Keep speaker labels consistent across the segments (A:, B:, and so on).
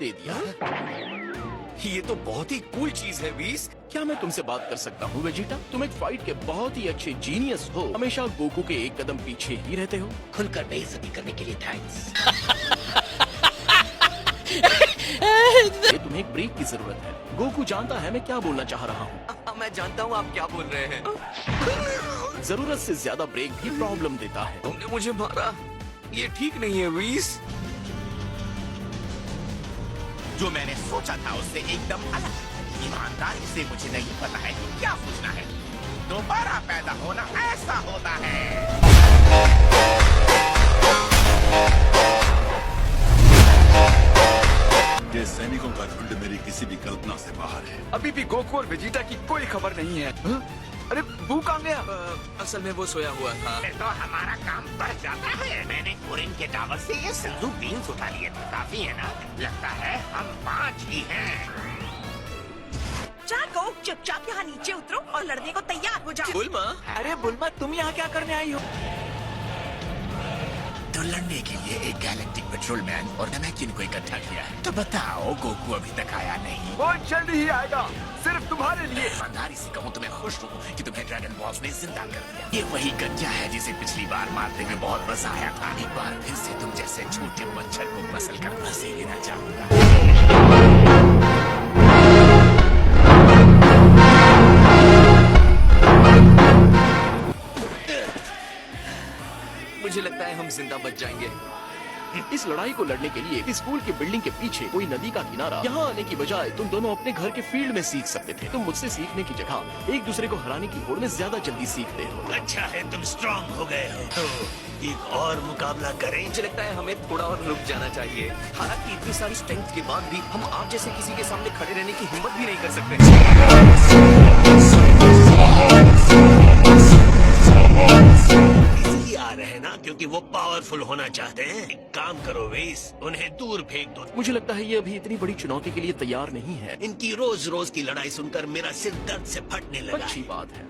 A: दे दिया है।
B: ये तो बहुत ही कूल चीज है वीस।
A: क्या मैं तुमसे बात कर सकता हूँ वेजिटा? तुम एक फाइट के बहुत ही अच्छे जीनियस हो, हमेशा गोकू के एक कदम पीछे ही रहते हो।
C: खुलकर बेइज्जती करने के लिए थैंक्स।
A: ये तुम्हें एक ब्रेक की जरूरत है। गोकू जानता है मैं क्या बोलना चाह रहा हूँ।
B: मैं जानता हूँ आप क्या बोल रहे हैं।
A: जरूरत से ज्यादा ब्रेक भी प्रॉब्लम देता है।
B: तुमने मुझे मारा, ये ठीक नहीं है वीस।
C: जो मैंने सोचा था उससे एकदम अलग। ईमानदारी से मुझे नहीं पता है कि क्या सोचना है। दोबारा पैदा होना ऐसा होता है।
D: ये सैनिकों का झुंड मेरी किसी भी कल्पना से बाहर है।
B: अभी भी गोकू और वेजिटा की कोई खबर नहीं है। अरे बू कहाँ गया? असल में वो सोया हुआ था।
C: फिर तो हमारा काम बढ़ जाता है। मैंने कुरिन के टावर से ये सिंधु बीन्स उठा लिए थे। काफी है ना? लगता है हम 5 ही हैं।
E: जागो, चुपचाप यहाँ नीचे उतरो और लड़ने को तैयार हो जाओ।
B: बुल्मा, अरे बुल्मा तुम यहाँ क्या करने आई हो?
C: तो लड़ने के लिए एक गैलेक्टिक पेट्रोलमैन और नमैकिन को इकट्ठा किया है। तो बताओ गोकू अभी तक आया नहीं।
B: वो जल्द ही आएगा, सिर्फ तुम्हारे लिए।
C: ईमानदारी से कहूँ तो मैं खुश हूँ कि तुम्हें ड्रैगन बॉल्स ने जिंदा कर दिया। ये वही गज्जा है जिसे पिछली बार मारते हुए बहुत मजा आया था। एक बार फिर से तुम जैसे छोटे मच्छर को मसल कर मजे लेना चाहूंगा।
B: मुझे लगता है हम जिंदा बच जाएंगे।
A: इस लड़ाई को लड़ने के लिए स्कूल की बिल्डिंग के पीछे कोई नदी का किनारा यहाँ आने की बजाय तुम दोनों अपने घर के फील्ड में सीख सकते थे। तुम मुझसे सीखने की जगह एक दूसरे को हराने की होड़ में ज्यादा जल्दी सीखते हो।
C: अच्छा है तुम स्ट्रांग हो गए हो। तो एक और मुकाबला करें।
B: मुझे लगता है हमें थोड़ा और रुक जाना चाहिए। हालांकि इतनी सारी स्ट्रेंथ के बाद भी हम आप जैसे किसी के सामने खड़े रहने की हिम्मत भी नहीं कर सकते।
C: इसलिए आ रहे हैं ना क्योंकि वो पावरफुल होना चाहते हैं। एक काम करो वेस, उन्हें दूर फेंक दो।
A: मुझे लगता है ये अभी इतनी बड़ी चुनौती के लिए तैयार नहीं है।
C: इनकी रोज रोज की लड़ाई सुनकर मेरा सिर दर्द से फटने लगा
A: अच्छी
C: है।
A: बात है।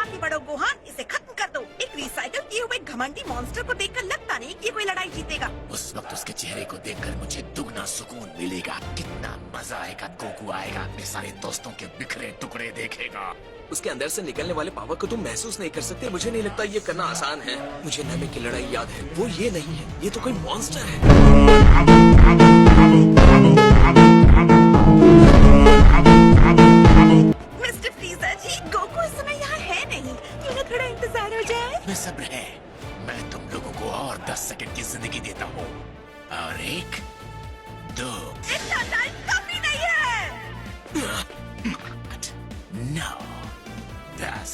E: आगे बढ़ो गोहान, इसे खत्म कर दो। एक रिसाइकल किए हुए घमंडी मॉन्स्टर को देखकर लगता नहीं कि ये कोई लड़ाई जीतेगा।
C: उस वक्त उसके चेहरे को देखकर मुझे दुगना सुकून मिलेगा। कितना मजा आएगा। गोकू आएगा, अपने सारे दोस्तों के बिखरे टुकड़े देखेगा।
B: उसके अंदर से निकलने वाले पावर को तुम महसूस नहीं कर सकते। मुझे नहीं लगता ये करना आसान है। मुझे नमे की लड़ाई याद है, वो ये नहीं है, ये तो कोई मॉन्स्टर है।
E: मिस्टर फ्रीजर जी, गोकू इस समय यहाँ है नहीं। क्यों ना थोड़ा इंतजार हो जाए?
C: मैं सब्र है। मैं तुम लोगों को और 10 सेकंड की जिंदगी देता हूँ। और 1, 2,
E: इतना टाइम काफी नहीं है।
C: 8, 9, 10।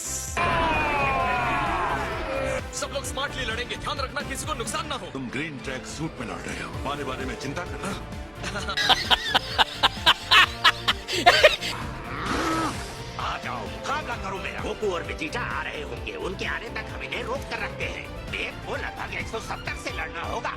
B: सब लोग स्मार्टली लड़ेंगे। ध्यान रखना किसी को नुकसान ना हो।
D: तुम ग्रीन ट्रैक सूट में लड़ रहे हो, हमारे बारे में चिंता कर रहे हो।
C: आ जाओ, मुकाबला करो मेरा। गोकू और वेजिटा आ रहे होंगे। उनके आने तक हम इन्हें रोक कर रखते हैं। एक को लगभग 170 से लड़ना होगा।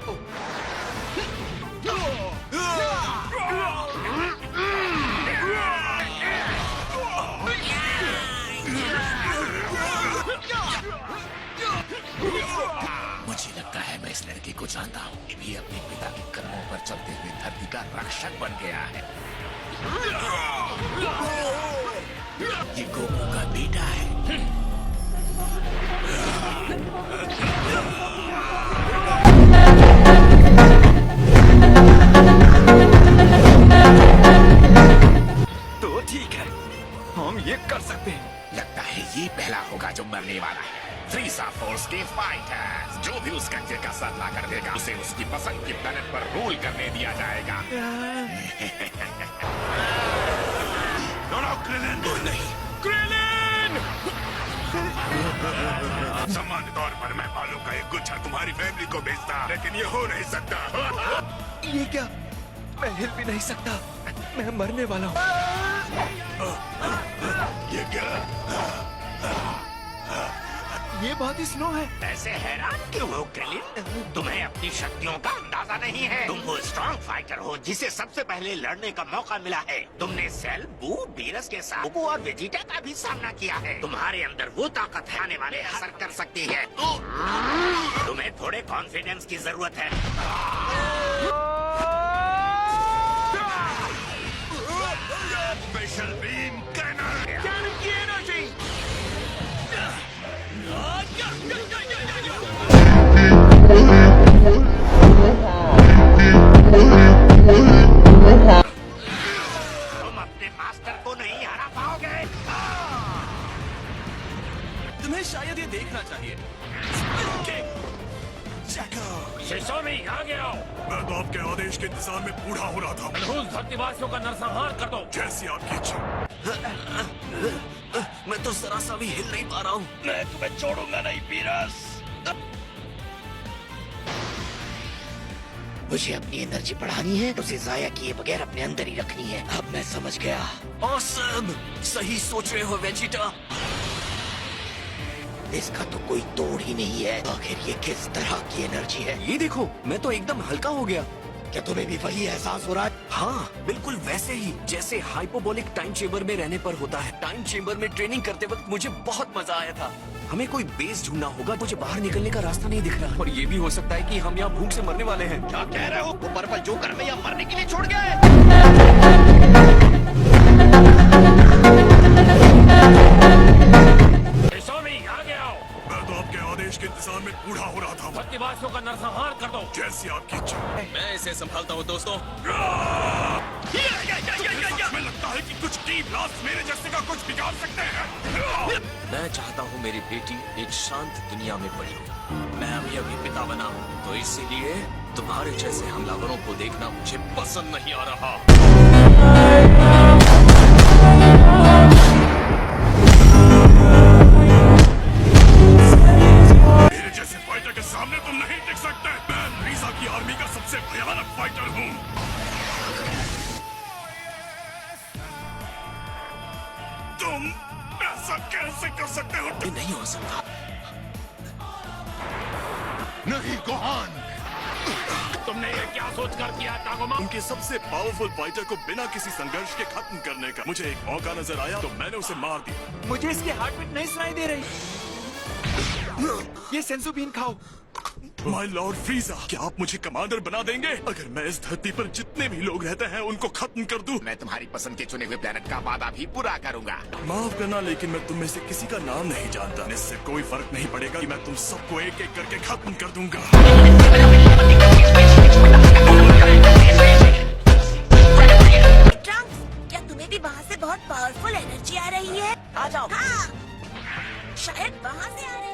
C: मुझे लगता है मैं इस लड़के को जानता हूँ। ये भी अपने पिता के कदमों पर चलते हुए धरती का रक्षक बन गया है। ये गोकू का बेटा है।
B: तो ठीक है, हम ये कर सकते हैं।
C: लगता है ये पहला होगा जो मरने वाला है। फ्रीसा फोर्स के फाइटर्स, जो भी उस कच्चे का सर ला कर देगा उसे उसकी पसंद की प्लेनेट पर रूल करने दिया जाएगा।
D: दौड़ाओ क्रेलिन।
C: नहीं,
D: सामान्य तौर पर मैं बालों का एक गुच्छा तुम्हारी फैमिली को भेजता, लेकिन ये हो नहीं सकता।
B: ये क्या? मैं हिल भी नहीं सकता। मैं मरने वाला हूँ।
D: ये क्या?
B: ये बहुत ही स्लो है।
C: ऐसे हैरान क्यों हो क्रेलिन? तुम्हें अपनी शक्तियों का अंदाजा अंदाजा नहीं है। तुम वो स्ट्रॉन्ग फाइटर हो जिसे सबसे पहले लड़ने का मौका मिला है। तुमने सेल, बू, बीरस के साथ गोकू और वेजिटा का भी सामना किया है। तुम्हारे अंदर वो ताकत है आने वाले असर कर सकती है। तुम्हें थोड़े कॉन्फिडेंस की जरूरत है।
D: Special beam cannon.
C: तुम अपने मास्टर को नहीं हरा पाओगे।
A: तुम्हें शायद ये देखना चाहिए।
C: शिशोमी आगे आओ।
D: मैं तो आपके आदेश के इंतजार में बूढ़ा हो रहा था।
C: मनहूस धरतीवासियों का नरसंहार कर दो।
D: जैसी आपकी इच्छा।
B: मैं तो जरा सा भी हिल नहीं पा रहा हूँ।
C: मैं तुम्हें छोड़ूंगा नहीं बीरस। मुझे अपनी एनर्जी बढ़ानी है, उसे जाया किए बगैर अपने अंदर ही रखनी है। अब मैं समझ गया।
B: ऑसम, सही सोच रहे हो वेजिटा।
C: इसका तो कोई तोड़ ही नहीं है। आखिर ये किस तरह की एनर्जी है?
B: ये देखो, मैं तो एकदम हल्का हो गया।
C: क्या तुम्हें भी वही एहसास हो रहा है?
B: हाँ, बिल्कुल वैसे ही जैसे हाइपोबोलिक टाइम चेम्बर में रहने पर होता है। टाइम चेम्बर में ट्रेनिंग करते वक्त मुझे बहुत मजा आया था। हमें कोई बेस ढूंढना होगा। मुझे बाहर निकलने का रास्ता नहीं दिख रहा और ये भी हो सकता है कि हम यहाँ भूख से मरने वाले हैं।
C: क्या कह रहे हो? वो पर्पल जोकर में यहाँ मरने के लिए छोड़ गए। आगे आओ।
D: मैं तो आपके आदेश के इंतजार में बूढ़ा हो रहा था।
C: धरतीवासियों का नरसंहार कर दो।
D: जैसी आपकी इच्छा।
B: मैं इसे संभालता हूँ दोस्तों।
D: हमें लगता है कि कुछ की ब्लास्ट मेरे जैसे का कुछ बिगाड़ सकते हैं।
B: मैं चाहता हूँ मेरी बेटी एक शांत दुनिया में बड़ी हो। मैं अभी पिता बना हूँ, तो इसीलिए तुम्हारे जैसे हमलावरों को देखना मुझे पसंद नहीं आ रहा।
D: मेरे जैसे फाइटर के सामने तुम नहीं टिक सकते। मैं रीजा की आर्मी का सबसे भयानक फाइटर हूँ। तुम ऐसा कैसे कर सकते हो?
B: ये नहीं हो सकता।
D: नहीं गोहान,
C: तुमने ये क्या सोचकर किया तागोमा?
D: उनके सबसे पावरफुल फाइटर को बिना किसी संघर्ष के खत्म करने का मुझे एक मौका नजर आया तो मैंने उसे मार दिया।
A: मुझे इसकी हार्ट बीट नहीं सुनाई दे रही। ये सेंसू बीन खाओ।
D: माय लॉर्ड फ्रीजा, क्या आप मुझे कमांडर बना देंगे? अगर मैं इस धरती पर जितने भी लोग रहते हैं उनको खत्म कर दूं।
C: मैं तुम्हारी पसंद के चुने हुए प्लेनेट का वादा भी पूरा करूंगा।
D: माफ करना, लेकिन मैं तुम में से किसी का नाम नहीं जानता। इससे कोई फर्क नहीं पड़ेगा कि मैं तुम सबको एक एक करके खत्म कर दूंगा।
E: ट्रंक्स, क्या तुम्हें भी वहाँ से बहुत पावरफुल एनर्जी आ रही है? आ जाओ। हाँ, शायद वहाँ से आ रही।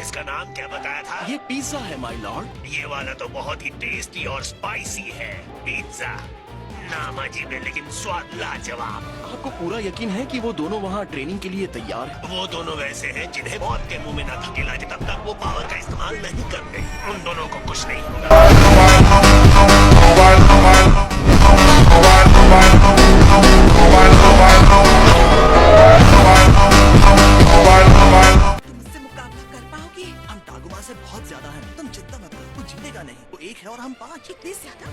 C: इसका नाम क्या बताया था?
A: ये पिज्जा है माय लॉर्ड।
C: ये वाला तो बहुत ही टेस्टी और स्पाइसी है। पिज्जा नाम अजीब है लेकिन स्वाद लाजवाब।
A: आपको पूरा यकीन है कि वो दोनों वहाँ ट्रेनिंग के लिए तैयार हैं?
C: वो दोनों वैसे हैं जिन्हें मौत के मुंह में न धकेला जाए तब तक वो पावर का इस्तेमाल नहीं करते। उन दोनों को कुछ नहीं होगा।
E: तुमसे मुकाबला कर पाओगे?
A: हम टागुमा से बहुत ज्यादा हैं। तुम चिंता मत करो, वो जीतेगा नहीं। वो एक है और हम 5।
E: इतनी ज्यादा?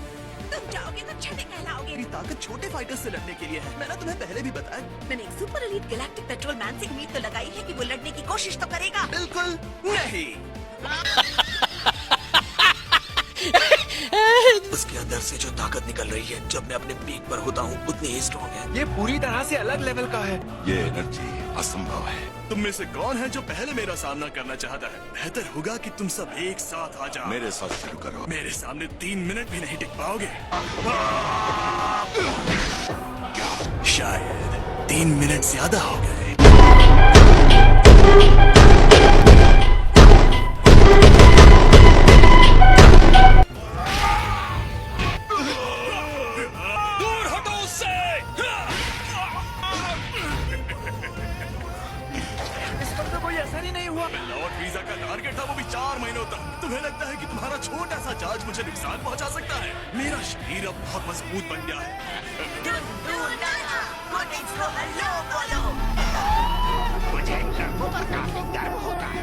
E: तुम जाओगे तो छठे कहलाओगे।
A: मेरी ताकत छोटे फाइटर से लड़ने के लिए है। मैंने तुम्हें पहले भी बताया।
E: मैंने एक super elite galactic petrol man से उम्मीद तो लगाई है कि वो लड़ने की कोशिश तो करेगा।
A: बिल्कुल नहीं।
B: उसके अंदर से जो ताकत निकल रही है जब मैं अपने पीक पर होता हूँ उतनी ही स्ट्रॉन्ग है।
A: ये पूरी तरह से अलग लेवल का है।
D: ये एनर्जी असंभव है। तुम में से कौन है जो पहले मेरा सामना करना चाहता है? बेहतर होगा कि तुम सब एक साथ आ जाओ। मेरे साथ शुरू करो। मेरे सामने 3 मिनट भी नहीं टिक पाओगे। शायद 3 मिनट ज्यादा हो गए।
B: दूर हटो उससे।
A: इस पर तो कोई असर ही नहीं हुआ।
D: लॉर्ड वीजा का टारगेट था, वो भी 4 महीनों तक। तुम्हें लगता है कि तुम्हारा छोटा सा चार्ज मुझे नुकसान पहुंचा सकता है? मेरा शरीर अब बहुत मजबूत बन गया है।
C: मुझे गर्व पर काफी गर्व होता है।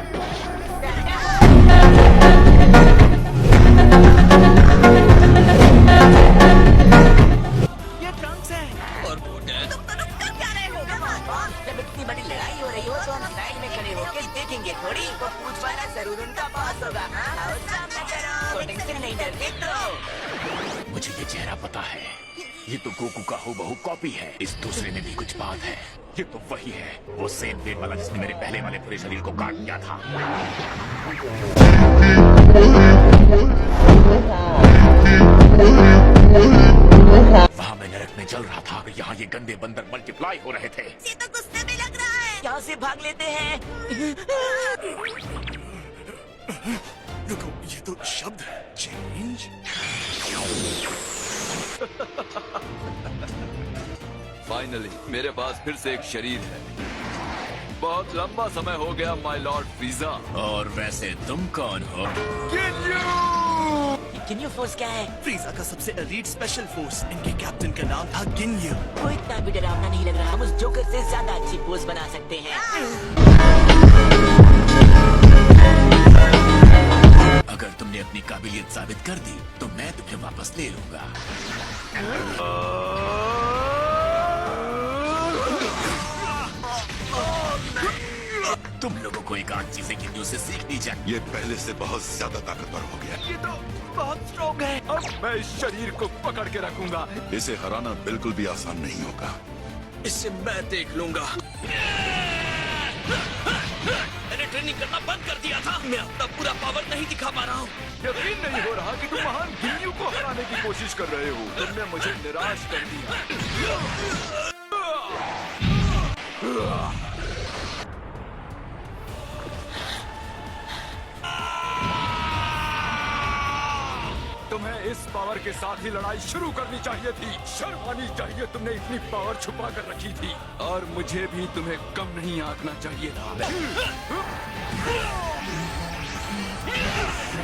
E: ग्राइंडर देख दो।
C: मुझे ये चेहरा पता है, ये तो गोकू का हूबहू कॉपी है। इस दूसरे में भी कुछ बात है। ये तो वही है, वो सेम पेट वाला जिसने मेरे पहले वाले पूरे शरीर को काट दिया था। वहाँ मैं नरक में जल रहा था, यहाँ ये गंदे बंदर मल्टीप्लाई हो रहे थे।
E: ये तो गुस्से में लग रहा है। यहाँ से भाग लेते हैं।
D: रुको, ये तो शब्द है। चेंज।
F: फाइनली मेरे पास फिर से एक शरीर है। बहुत लंबा समय हो गया माय लॉर्ड फ्रीजा।
C: और वैसे तुम कौन हो?
E: गिन्यू फोर्स क्या है?
D: फ्रीजा का सबसे एलीट स्पेशल फोर्स। इनके कैप्टन का नाम था गिन्यू।
E: वो इतना भी डरावना नहीं लग रहा। हम उस जोकर से ज्यादा अच्छी पोज बना सकते हैं।
C: अगर तुमने अपनी काबिलियत साबित कर दी तो मैं तुम्हें वापस ले लूंगा। तुम लोगों को एक आध चीजें गिन्यू से सीखनी चाहिए।
G: ये पहले से बहुत ज्यादा ताकतवर हो गया।
F: ये तो बहुत स्ट्रॉन्ग है। अब मैं इस शरीर को पकड़ के रखूंगा।
G: इसे हराना बिल्कुल भी आसान नहीं होगा।
B: इससे मैं देख लूंगा। मैंने ट्रेनिंग करना बंद कर दिया था। मैं अपना पूरा पावर नहीं दिखा पा रहा हूँ।
F: यकीन नहीं हो रहा कि तुम महान गिन्यू को हराने की कोशिश कर रहे हो। तुमने मुझे निराश कर दिया। तुम्हें इस पावर के साथ ही लड़ाई शुरू करनी चाहिए थी। शर्म आनी चाहिए, तुमने इतनी पावर छुपा कर रखी थी। और मुझे भी तुम्हें कम नहीं आंकना चाहिए था।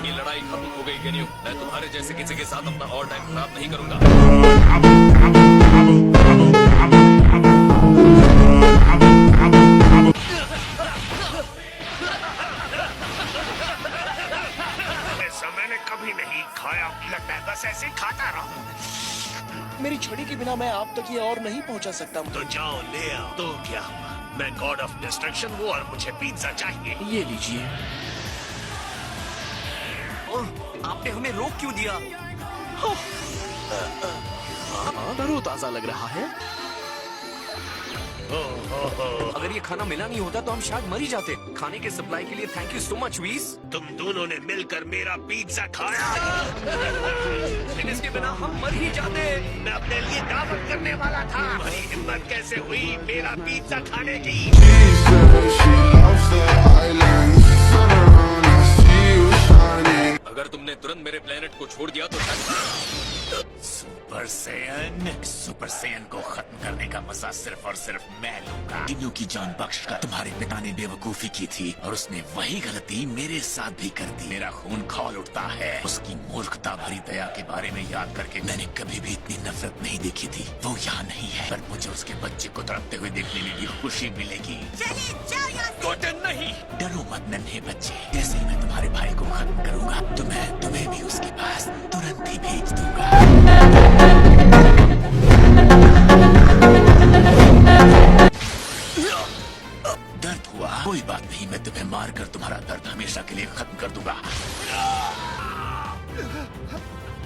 B: ये लड़ाई खत्म हो गई गिन्यू। मैं तुम्हारे जैसे किसी के साथ अपना और टाइम खराब नहीं करूंगा।
C: मैंने कभी नहीं खाया, लगता है बस ऐसे खाता रहूं।
A: मेरी छड़ी के बिना मैं आप तक ये और नहीं पहुंचा सकता।
C: तो जाओ ले आओ। तो क्या हुआ? मैं गॉड ऑफ डिस्ट्रक्शन हूँ और मुझे पिज्जा चाहिए।
A: ये लीजिए।
B: आपने हमें रोक क्यों दिया?
A: तरोताजा लग रहा है।
B: अगर ये खाना मिला नहीं होता तो हम शायद मर ही जाते। खाने के सप्लाई के लिए थैंक यू सो मच वीस।
C: तुम दोनों ने मिलकर मेरा पिज्जा खाया।
B: लेकिन इसके बिना हम मर ही जाते।
C: मैं अपने लिए दावत करने वाला था। तुम्हारी हिम्मत कैसे हुई मेरा पिज्जा खाने की?
B: अगर तुमने तुरंत मेरे प्लेनेट को छोड़ दिया तो
C: सुपर सैयन को खत्म करने का मजा सिर्फ और सिर्फ मैं लूंगा। गिन्यू की जान बख्श कर तुम्हारे पिता ने बेवकूफी की थी और उसने वही गलती मेरे साथ भी कर दी। मेरा खून खौल उठता है। उसकी मूर्खता भरी दया के बारे में याद करके मैंने कभी भी इतनी नफरत नहीं देखी थी। वो यहाँ नहीं है, पर मुझे उसके बच्चे को तड़पते हुए देखने में भी खुशी मिलेगी।
E: चलिए जाओ यहाँ से।
B: कॉटन नहीं।
C: डरो मत नन्हे बच्चे, जैसे ही मैं तुम्हारे भाई को खत्म करूंगा तो मैं तुम्हें भी उसके पास तुरंत ही भेज दूंगा। दर्द हुआ? कोई बात नहीं, मैं तुम्हें मारकर तुम्हारा दर्द हमेशा के लिए खत्म कर दूंगा।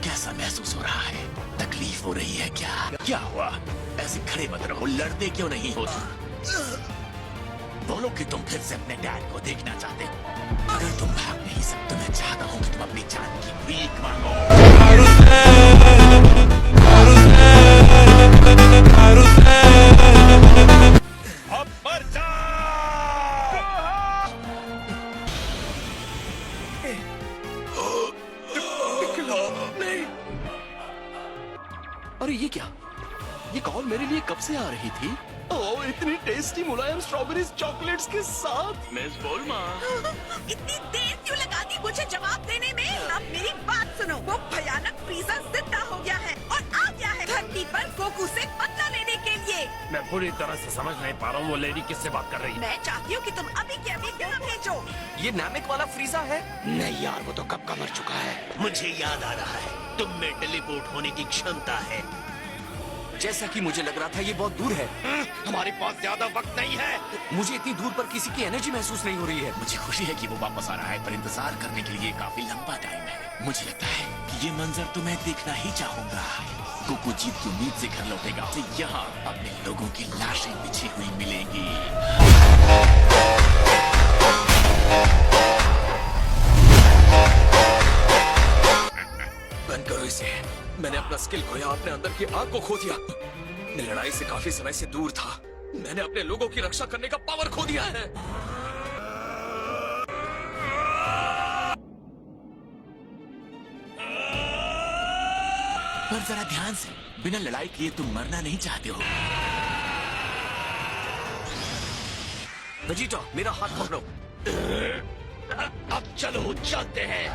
C: कैसा महसूस हो रहा है? तकलीफ हो रही है क्या? क्या हुआ? ऐसे खड़े मत रहो, लड़ते क्यों नहीं हो तुम? बोलो कि तुम फिर से अपने डैड को देखना चाहते हो। अगर तुम भाग नहीं सकते तो मैं चाहता हूँ कि तुम अपनी जान की भीख मांगो। अब मर जा।
A: अरे ये क्या? ये कॉल मेरे लिए कब से आ रही थी? ओह, इतनी टेस्टी मुलायम स्ट्रॉबेरीज चॉकलेट्स के साथ।
C: मिस बोलमा,
E: इतनी देर क्यों लगा दी मुझे जवाब देने में? अब मेरी बात सुनो। वो भयानक फ्रीजा जिंदा हो गया है और आ गया है धरती पर गोकू से बदला लेने के लिए।
C: मैं पूरी तरह से समझ नहीं पा रहा हूँ वो लेडी किससे बात कर रही है।
E: मैं चाहती हूँ कि तुम अभी के अभी यहाँ भेजो।
B: ये नामिक वाला फ्रीजा है?
C: नहीं यार, वो तो कब का मर चुका है। मुझे याद आ रहा है, तुम में टेलीपोर्ट होने की क्षमता है।
B: जैसा कि मुझे लग रहा था ये बहुत दूर है।
C: हमारे पास ज्यादा वक्त नहीं है।
B: मुझे इतनी दूर पर किसी की एनर्जी महसूस नहीं हो रही है।
C: मुझे खुशी है कि वो वापस आ रहा है, पर इंतजार करने के लिए काफी लंबा टाइम है। मुझे लगता है कि ये मंजर तो मैं देखना ही चाहूंगा। गोकू जीत की उम्मीद से घर लौटेगा, तो यहाँ अपने लोगों की लाशें बिछी हुई मिलेंगी।
B: बंद करो इसे। मैंने अपना स्किल खोया, अपने अंदर की आग को खो दिया। मैं लड़ाई से काफी समय से दूर था। मैंने अपने लोगों की रक्षा करने का पावर खो दिया है।
C: पर जरा ध्यान से, बिना लड़ाई किए तुम मरना नहीं चाहते हो।
B: वेजिटा, मेरा हाथ पकड़ो।
C: अब चलो चलते हैं।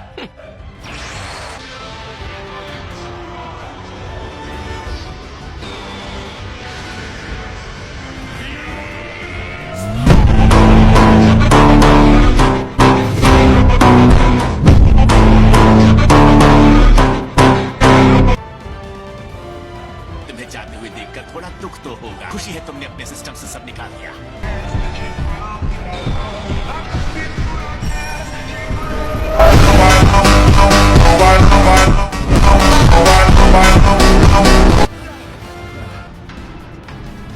C: तुम्हें जाते हुए देखकर थोड़ा दुख तो होगा। खुशी है तुमने अपने सिस्टम से सब निकाल दिया।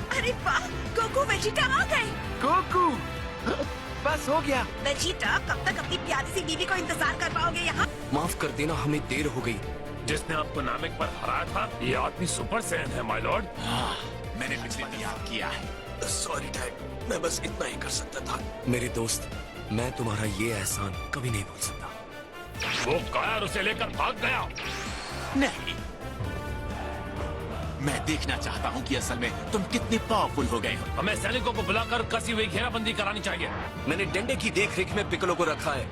E: अरे वाह, गोकू वेजिटा आ गए।
F: गोकू, बस हो गया।
E: वेजिटा, कब तक अपनी प्यारी सी बीवी को इंतजार कर पाओगे यहाँ?
B: माफ कर देना, हमें देर हो गई।
H: जिसने आपको नामिक पर हराया था, ये आदमी सुपर सैन है माय लॉर्ड।
C: हाँ, मैंने पिछले दिन याद किया है।
B: सॉरी डैड, मैं बस इतना ही कर सकता था। मेरे दोस्त, मैं तुम्हारा ये एहसान कभी नहीं भूल सकता।
H: वो कायर उसे लेकर भाग गया।
C: नहीं, मैं देखना चाहता हूँ कि असल में तुम कितने पावरफुल हो गए हो।
H: हमें सैनिकों को बुलाकर कसी हुई घेराबंदी करानी चाहिए।
B: मैंने डंडे की देखरेख में पिकलो को रखा है।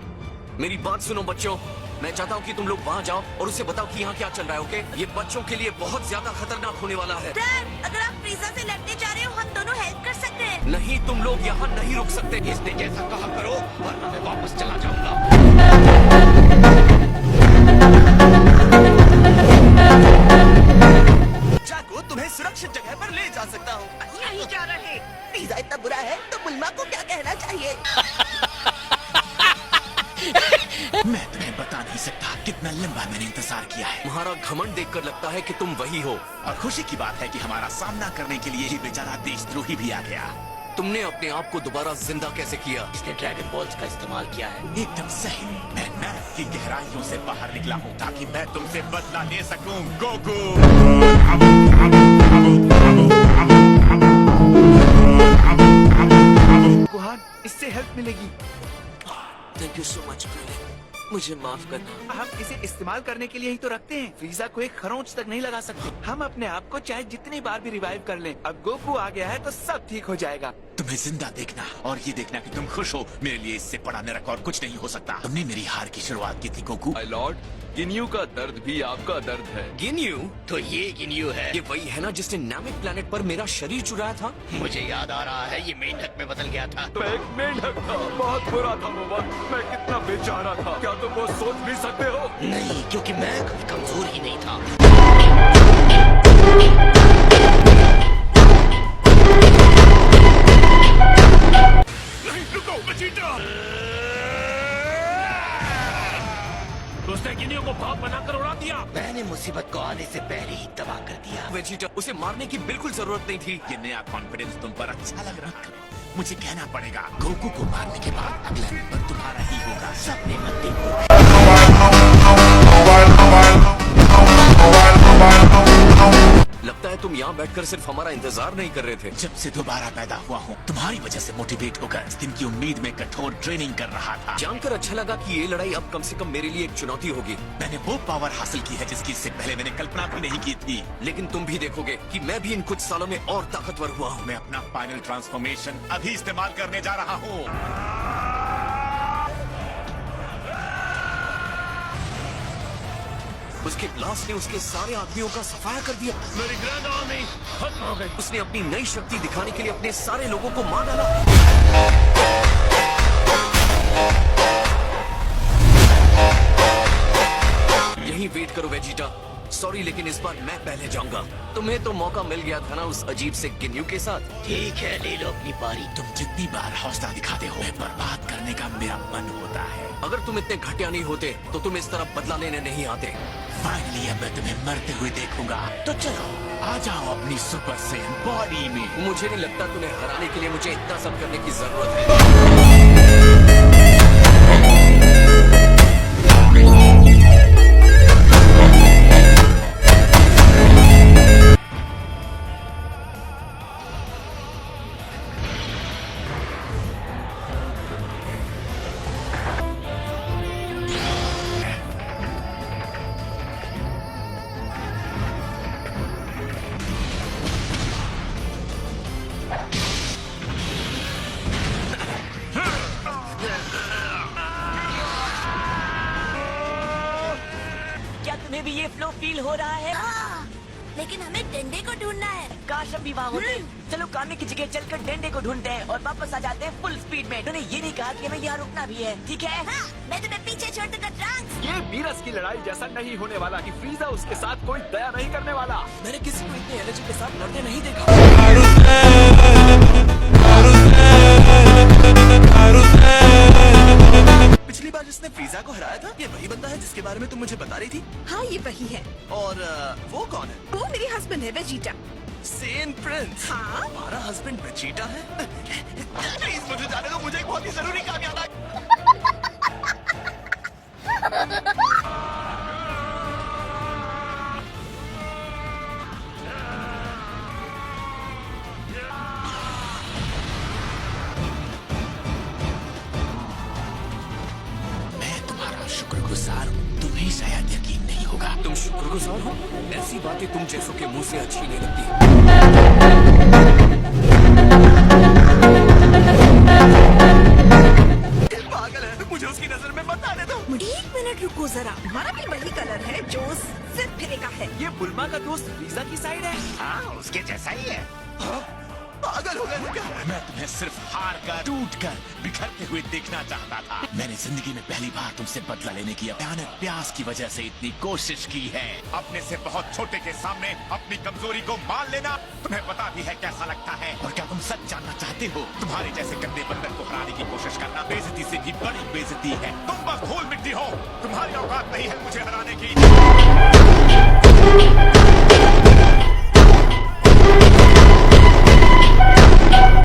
B: मेरी बात सुनो बच्चों, मैं चाहता हूँ कि तुम लोग वहाँ जाओ और उसे बताओ कि यहाँ क्या चल रहा है, ओके? ये बच्चों के लिए बहुत ज्यादा खतरनाक होने वाला है।
E: डैड, अगर आप फ्रीजा से लड़ने जा रहे हो, हम दोनों हेल्प कर सकते हैं।
B: नहीं, तुम लोग यहाँ नहीं रुक सकते।
C: इसने जैसा कहा करो, वरना मैं वापस चला जाऊंगा।
A: जाको, तुम्हें सुरक्षित जगह पर ले जा सकता हूँ।
E: नहीं जा रहे।
A: पिज़्ज़ा इतना बुरा है तो बुल्मा को क्या कहना चाहिए?
C: मैं तुम्हें बता नहीं सकता कितना लंबा मैंने इंतजार किया है।
B: तुम्हारा घमंड देखकर लगता है कि तुम वही हो।
C: और खुशी की बात है कि हमारा सामना करने के लिए ही बेचारा देशद्रोही भी आ गया।
B: तुमने अपने आप को दोबारा जिंदा कैसे किया?
C: इसने ड्रैगन बॉल्स का इस्तेमाल किया है। एकदम सही। मैं नर्क की गहराइयों से बाहर निकला हूँ ताकि मैं तुमसे बदला ले सकूं, गोकू।
F: गुहान, इससे हेल्प मिलेगी।
B: Thank you so much brother, मुझे माफ करना।
F: हम इसे इस्तेमाल करने के लिए ही तो रखते हैं। फ्रीजा को एक खरोंच तक नहीं लगा सकते। हम अपने आप को चाहे जितनी बार भी रिवाइव कर लें, अब गोकू आ गया है तो सब ठीक हो जाएगा।
C: तुम्हें जिंदा देखना और ये देखना कि तुम खुश हो, मेरे लिए इससे बड़ा नरक और कुछ नहीं हो सकता। तुमने मेरी हार की शुरुआत की थी गोकू।
F: माय लॉर्ड, गिन्यू का दर्द भी आपका दर्द है।
B: गिन्यू?
C: तो ये गिन्यू है।
B: ये वही है ना जिसने नामिक प्लेनेट पर मेरा शरीर चुराया था?
C: मुझे याद आ रहा है, ये मेंढक में बदल गया था।
F: मैं एक मेंढक था। बहुत बुरा था वो वक्त। मैं कितना बेचारा था, क्या तुम वो सोच भी सकते हो?
C: नहीं, क्योंकि मैं कभी कमजोर ही नहीं था।
H: नहीं, रुको वेजिटा। उसने गिनियों को भाग बनाकर उड़ा दिया।
C: मैंने मुसीबत को आने से पहले ही तबाह कर दिया।
B: वेजिटा, उसे मारने की बिल्कुल जरूरत नहीं थी।
C: ये नया कॉन्फिडेंस तुम पर अच्छा लग रहा है। मुझे कहना पड़ेगा, गोकू को मारने के बाद अगला नंबर तुम्हारा ही होगा। सबने मत देखो।
B: लगता है तुम यहाँ बैठकर सिर्फ हमारा इंतजार नहीं कर रहे थे।
C: जब से दोबारा पैदा हुआ हूँ, तुम्हारी वजह से मोटिवेट होकर इस दिन की उम्मीद में कठोर ट्रेनिंग कर रहा था।
B: जानकर अच्छा लगा कि ये लड़ाई अब कम से कम मेरे लिए एक चुनौती होगी।
C: मैंने वो पावर हासिल की है जिसकी इससे पहले मैंने कल्पना भी नहीं की थी।
B: लेकिन तुम भी देखोगे कि मैं भी इन कुछ सालों में और ताकतवर हुआ हूँ।
C: मैं अपना फाइनल ट्रांसफॉर्मेशन अभी इस्तेमाल करने जा रहा हूँ।
B: उसके ब्लास्ट ने उसके सारे आदमियों का सफाया कर दिया।
H: मेरी ग्रैंड आर्मी खत्म हो गई।
B: उसने अपनी नई शक्ति दिखाने के लिए अपने सारे लोगों को मार डाला। यहीं वेट करो वेजिटा, सॉरी लेकिन इस बार मैं पहले जाऊंगा। तुम्हें तो मौका मिल गया था ना उस अजीब से गिन्यू के साथ।
C: ठीक है, ले लो अपनी बारी। तुम जितनी बार हौसला दिखाते हो, बर्बाद करने का मेरा मन होता है।
B: अगर तुम इतने घटिया नहीं होते तो तुम इस तरह बदला लेने नहीं आते।
C: फाइनली अब मैं तुम्हें मरते हुए देखूंगा। तो चलो आ जाओ अपनी सुपर सेन बॉडी में।
B: मुझे नहीं लगता तुम्हें हराने के लिए मुझे इतना सब करने की जरूरत है।
I: क्या तुम्हें भी ये फ्लो फील हो रहा है?
E: लेकिन हमें डंडे को ढूंढना है।
I: काश हम भी वहाँ होते। चलो कामे की जगह चलकर डंडे को ढूंढते हैं और वापस आ जाते हैं फुल स्पीड में। उन्होंने ये नहीं कहा कि हमें यहाँ रुकना भी है, ठीक है?
E: हाँ, मैं तुम्हें पीछे छोड़ दूंगा ट्रंक्स।
F: ये वीरस की लड़ाई जैसा नहीं होने वाला कि फ्रीजा उसके साथ कोई दया नहीं करने वाला।
B: मैंने किसी को इतने एनर्जी के साथ लड़ते नहीं देखा।
D: पिछली बार जिसने फ्रीजा को हराया था, ये वही बंदा है जिसके बारे में तुम मुझे बता रही थी।
E: हाँ, ये वही है।
D: और वो कौन है?
E: वो मेरी हस्बैंड है, वेजिटा।
D: सेन प्रिंस।
E: हाँ?
D: हमारा हस्बैंड वेजिटा है। प्लीज मुझे जाने दो, मुझे एक बहुत ही जरूरी काम याद आया।
C: मैं तुम्हारा शुक्रगुजार हूँ। तुम्हें शायद यकीन नहीं होगा।
B: तुम शुक्रगुजार हो? ऐसी बातें तुम जैसों के मुंह से अच्छी नहीं लगती।
D: पागल है, मुझे उसकी नजर में मत आने दो।
E: 1 मिनट रुको जरा। हमारा भी वही कलर है जो सिर्फ फिरे का है।
F: ये बुल्मा का दोस्त फ्रीजा की साइड है।
C: हाँ, उसके जैसा ही है।
D: पागल हो गए क्या?
C: मैं तुम्हें सिर्फ हार कर, टूट कर, बिखरते हुए देखना चाहता था। मैंने जिंदगी में पहली बार तुमसे बदला लेने की भयानक प्यास की वजह से इतनी कोशिश की है। अपने से बहुत छोटे के सामने अपनी कमजोरी को मान लेना तुम्हें पता भी है कैसा लगता है। और क्या तुम सच जानना चाहते हो? तुम्हारे जैसे गंदे बंदर को हराने की कोशिश करना बेइज्जती से भी बड़ी बेइज्जती है। तुम बस धूल मिट्टी हो। तुम्हारी औकात नहीं है मुझे हराने की।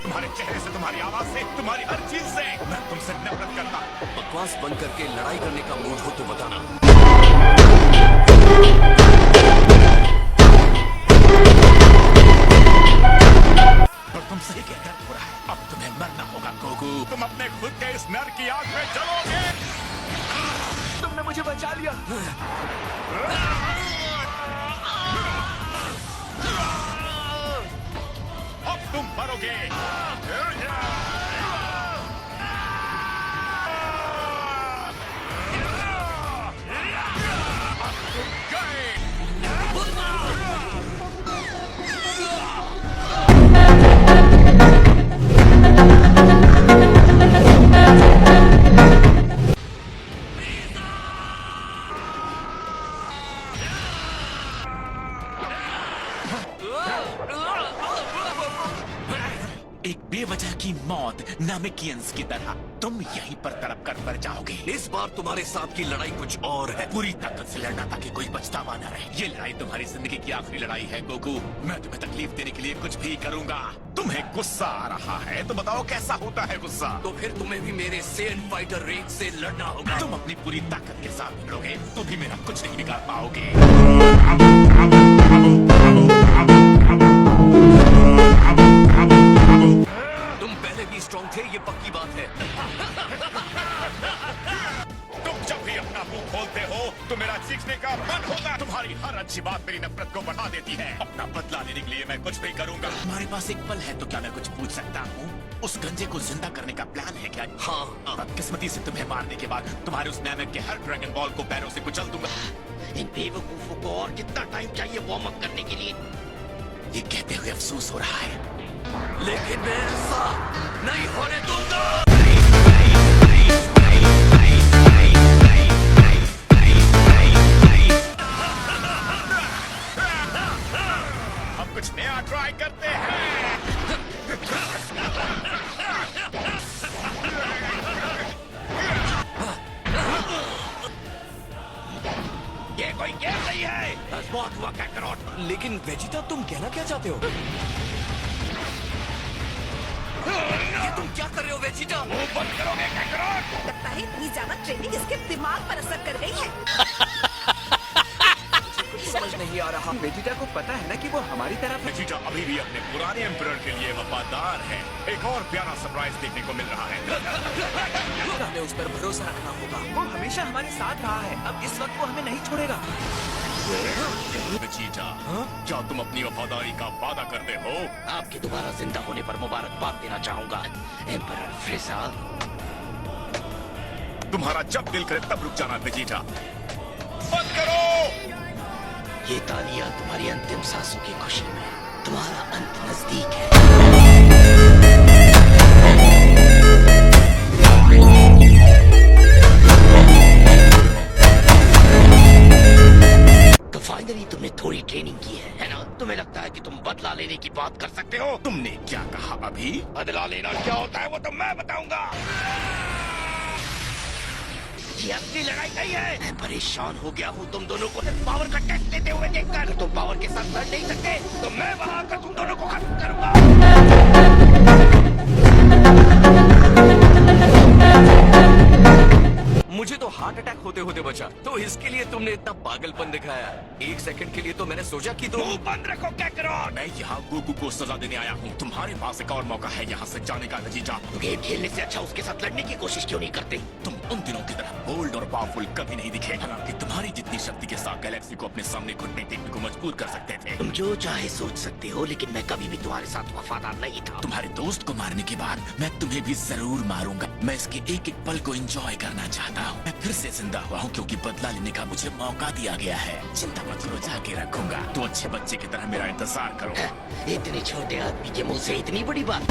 C: तुम्हारे चेहरे से, तुम्हारी आवाज से, तुम्हारी हर चीज से मैं तुमसे नफरत करता हूँ।
B: बकवास बंद करके लड़ाई करने का मूड हो तो बताना।
C: पर तुमसे क्या दर्द हो रहा है? अब तुम्हें मरना होगा गोकू। तुम अपने खुद के इस नर की आग में जलोगे।
F: तुमने मुझे बचा लिया।
C: अब तुम मरोगे। एक बेवजह की मौत नामिकियंस की तरह तुम यहीं पर तड़प कर मर जाओगे।
B: इस बार तुम्हारे साथ की लड़ाई कुछ और है।
C: पूरी ताकत से लड़ना ताकि कोई पछतावा न रहे। ये लड़ाई तुम्हारी जिंदगी की आखिरी लड़ाई है गोकू। मैं तुम्हें तकलीफ देने के लिए कुछ भी करूंगा। तुम्हें गुस्सा आ रहा है तो बताओ कैसा होता है गुस्सा?
B: तो फिर तुम्हें भी मेरे सेन फाइटर रेंज से लड़ना होगा।
C: तुम अपनी पूरी ताकत के साथ लड़ोगे तो भी मेरा कुछ नहीं बिगाड़ पाओगे।
B: तुम पहले भी स्ट्रॉन्ग थे, ये पक्की बात है।
C: तुम जब भी अपना मुंह खोलते हो तो मेरा चीखने का मन होता है। तुम्हारी हर अच्छी बात मेरी नफरत को बढ़ा देती है। अपना बदला लेने के लिए मैं कुछ भी करूंगा। तुम्हारे पास एक पल है तो क्या मैं कुछ पूछ सकता हूँ? उस गंजे को जिंदा करने का प्लान है क्या?
B: हाँ।
C: बदकिस्मती से तुम्हें मारने के बाद तुम्हारे उस नैमिक के हर ड्रैगन बॉल को पैरों से कुचल दूंगा।
H: इन बेवकूफों को और कितना टाइम चाहिए वार्म अप करने के लिए?
C: ये कहते हुए अफसोस हो रहा है।
B: लेकिन मैं ऐसा नहीं होने दूंगा।
C: ये सही है। बस बहुत हुआ कैकरोट।
B: लेकिन वेजिटा तुम कहना क्या चाहते हो? ये तुम क्या कर रहे हो वेजिटा?
C: मुंह बंद करोगे कैकरोट?
E: लगता है इतनी ज्यादा ट्रेनिंग इसके दिमाग पर असर कर गई है।
B: समझ नहीं आ रहा। वेजिटा को पता है ना कि वो हमारी तरफ है।
C: वेजिटा अभी भी अपने पुराने एम्परर के लिए वफादार है। एक और प्यारा सरप्राइज देखने को मिल रहा है।
B: हमें उस पर भरोसा रखना होगा। वो हमेशा हमारे साथ रहा है। अब इस वक्त वो हमें नहीं छोड़ेगा।
C: वेजिटा, क्या तुम अपनी वफादारी का वादा करते हो?
H: आपके दोबारा जिंदा होने पर मुबारकबाद देना चाहूंगा एम्परर फ्रीजा।
C: तुम्हारा जब दिल करे तब रुक जाना वेजिटा। बंद करो।
H: ये तालियां तुम्हारी अंतिम सांसों की खुशी में। तुम्हारा अंत नजदीक है। तो फाइनली तुमने थोड़ी ट्रेनिंग की है ना? तुम्हें लगता है कि तुम बदला लेने की बात कर सकते हो?
C: तुमने क्या कहा अभी? बदला लेना क्या होता है वो तो मैं बताऊंगा।
H: ये अपनी लड़ाई नहीं है। मैं परेशान हो गया हूँ तुम दोनों को पावर का टेस्ट लेते हुए देखकर। अगर तुम पावर के साथ लड़ नहीं सकते तो मैं वहाँ आकर तुम दोनों को खत्म करूंगा।
B: मुझे तो हार्ट अटैक होते होते बचा, तो इसके लिए तुमने इतना पागलपन दिखाया। एक सेकंड के लिए तो मैंने सोचा कि तुम
C: मुंह बंद रखो कैकरोट। मैं यहाँ गोकू को सजा देने आया हूँ। तुम्हारे पास एक और मौका है यहाँ से जाने का वेजिटा।
H: गेम खेलने से अच्छा उसके साथ लड़ने की कोशिश क्यों नहीं करते?
C: तुम उन दिनों की तरह बोल्ड और पावरफुल कभी नहीं दिखे। हालांकि तुम्हारी जितनी शक्ति के साथ गैलेक्सी को अपने सामने घुटने टेकने को मजबूर कर सकते थे।
H: तुम जो चाहे सोच सकते हो, लेकिन मैं कभी भी तुम्हारे साथ वफादार नहीं था।
C: तुम्हारे दोस्त को मारने के बाद मैं तुम्हें भी जरूर मारूंगा। मैं इसके एक एक पल को एंजॉय करना चाहता हूँ। मैं फिर से जिंदा हुआ हूँ क्योंकि बदला लेने का मुझे मौका दिया गया है। चिंता मत करो, जाके रखूंगा। तो अच्छे बच्चे की तरह मेरा इंतजार करो।
H: इतने छोटे आदमी के मुंह से इतनी बड़ी बात।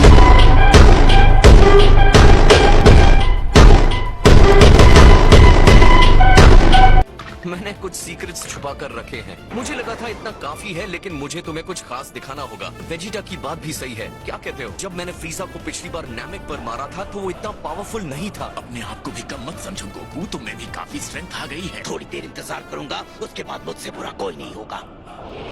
B: मैंने कुछ सीक्रेट्स छुपा कर रखे हैं। मुझे लगा था इतना काफी है, लेकिन मुझे तुम्हें कुछ खास दिखाना होगा। वेजिटा की बात भी सही है। क्या कहते हो? जब मैंने फ्रीजा को पिछली बार नामेक पर मारा था तो वो इतना पावरफुल नहीं था।
C: अपने आप को भी कम मत समझो गोकू, तुम में भी काफी स्ट्रेंथ आ गई है।
H: थोड़ी देर इंतजार करूंगा, उसके बाद मुझसे बुरा कोई नहीं होगा।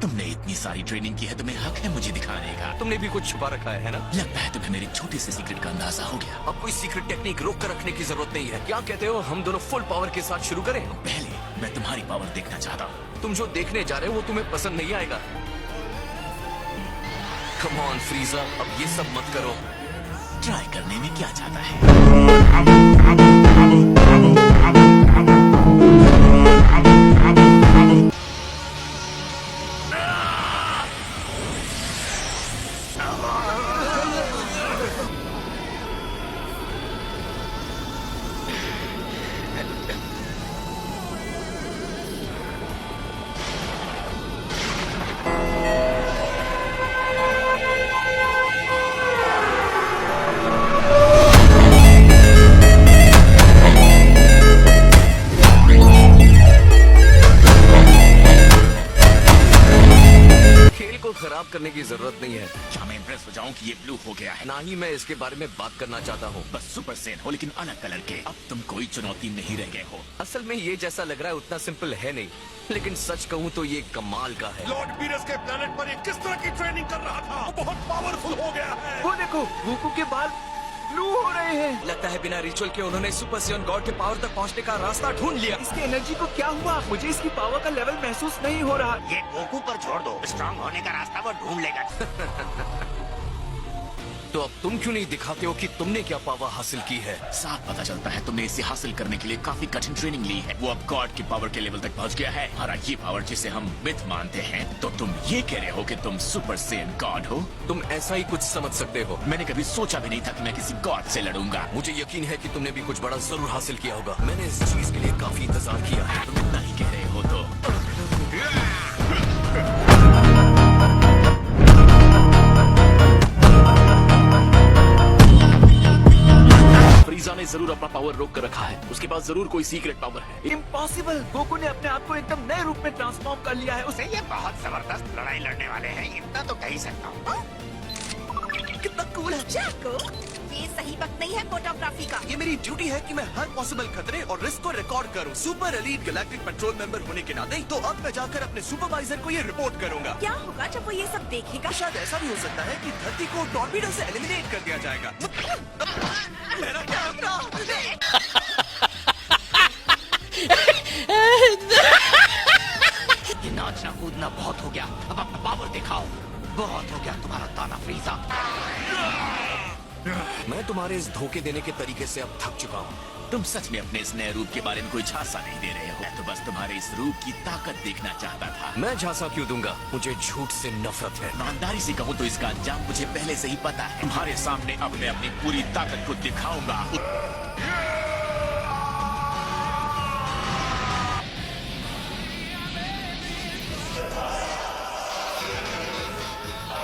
C: तुमने इतनी सारी ट्रेनिंग की है, तुम्हें हक है मुझे दिखाने का।
B: तुमने भी कुछ छुपा रखा है ना?
C: लगता है तुम्हें मेरे छोटे से सीक्रेट का अंदाजा हो गया।
B: अब कोई सीक्रेट टेक्निक रोक कर रखने की जरूरत नहीं है। क्या कहते हो, हम दोनों फुल पावर के साथ शुरू करें?
C: पहले मैं तुम्हारी पावर देखना चाहता हूँ।
B: तुम जो देखने जा रहे हो वो तुम्हें पसंद नहीं आएगा। कम ऑन फ्रीजा, अब ये सब मत करो।
C: ट्राई करने में क्या जाता है।
B: खराब करने की जरूरत नहीं है।
C: क्या मैं इम्प्रेस हो जाऊं कि ये ब्लू हो गया है?
B: ना ही मैं इसके बारे में बात करना चाहता हूँ।
C: बस सुपर सेन हो, लेकिन अलग कलर के। अब तुम कोई चुनौती नहीं रह गए हो।
B: असल में ये जैसा लग रहा है उतना सिंपल है नहीं, लेकिन सच कहूँ तो ये कमाल का है।
D: लॉर्ड बीरस के प्लेनेट पर ये किस तरह की ट्रेनिंग कर रहा था? वो बहुत पावरफुल हो गया है।
B: वो देखो, गोकू के बाल ब्लू हो रहे हैं। लगता है बिना रिचुअल के उन्होंने सुपर सेयन गॉड के पावर तक पहुंचने का रास्ता ढूंढ लिया। इसकी एनर्जी को क्या हुआ? मुझे इसकी पावर का लेवल महसूस नहीं हो रहा।
H: ये गोकू पर छोड़ दो, स्ट्रांग होने का रास्ता वो ढूंढ लेगा।
B: तो अब तुम क्यों नहीं दिखाते हो कि तुमने क्या पावर हासिल की है?
C: साफ पता चलता है तुमने इसे हासिल करने के लिए काफी कठिन ट्रेनिंग ली है। वो अब गॉड की पावर के लेवल तक पहुंच गया है। और ये पावर जिसे हम मिथ मानते हैं, तो तुम ये कह रहे हो कि तुम सुपर सेयन गॉड हो?
B: तुम ऐसा ही कुछ समझ सकते हो।
C: मैंने कभी सोचा भी नहीं था कि मैं किसी गॉड से लड़ूंगा।
B: मुझे यकीन है कि तुमने भी कुछ बड़ा जरूर हासिल किया होगा। मैंने इस चीज के लिए काफी इंतजार किया है।
C: तुम इतना ही कह रहे हो तो
A: फ्रीजा ने जरूर अपना पावर रोक कर रखा है। उसके पास जरूर कोई सीक्रेट पावर है।
B: इम्पॉसिबल! गोकू ने अपने आप को एकदम नए रूप में ट्रांसफॉर्म कर लिया है। उसे
H: ये बहुत जबरदस्त लड़ाई लड़ने वाले हैं, इतना तो कह ही सकता हूँ।
E: कितना कूल है। जैको, ये सही वक्त नहीं है फोटोग्राफी का।
B: ये मेरी ड्यूटी है कि मैं हर पॉसिबल खतरे और रिस्क को रिकॉर्ड करूं। Super elite galactic petrol member होने के नाते तो अब मैं जाकर अपने सुपरवाइजर को ये रिपोर्ट करूंगा।
E: क्या होगा जब वो ये सब देखेगा?
B: शायद ऐसा भी हो सकता है कि धरती को टॉर्पीडो से एलिमिनेट कर दिया जाएगा। मेरा कैमरा!
H: ये नाचना कूदना बहुत हो गया, अब अपना पावर दिखाओ। बहुत हो गया तुम्हारा ताना फ्रीजा।
B: मैं तुम्हारे इस धोखे देने के तरीके से अब थक चुका हूँ।
C: तुम सच में अपने इस नए रूप के बारे में कोई झांसा नहीं दे रहे हो। मैं तो बस तुम्हारे इस रूप की ताकत देखना चाहता था।
B: मैं झांसा क्यों दूंगा? मुझे झूठ से नफरत है।
C: ईमानदारी से कहूँ तो इसका अंजाम मुझे पहले से ही पता है। तुम्हारे सामने अब मैं अपनी पूरी ताकत को दिखाऊंगा।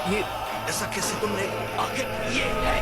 B: ये ऐसा कैसे तुमने आखिर
H: ये है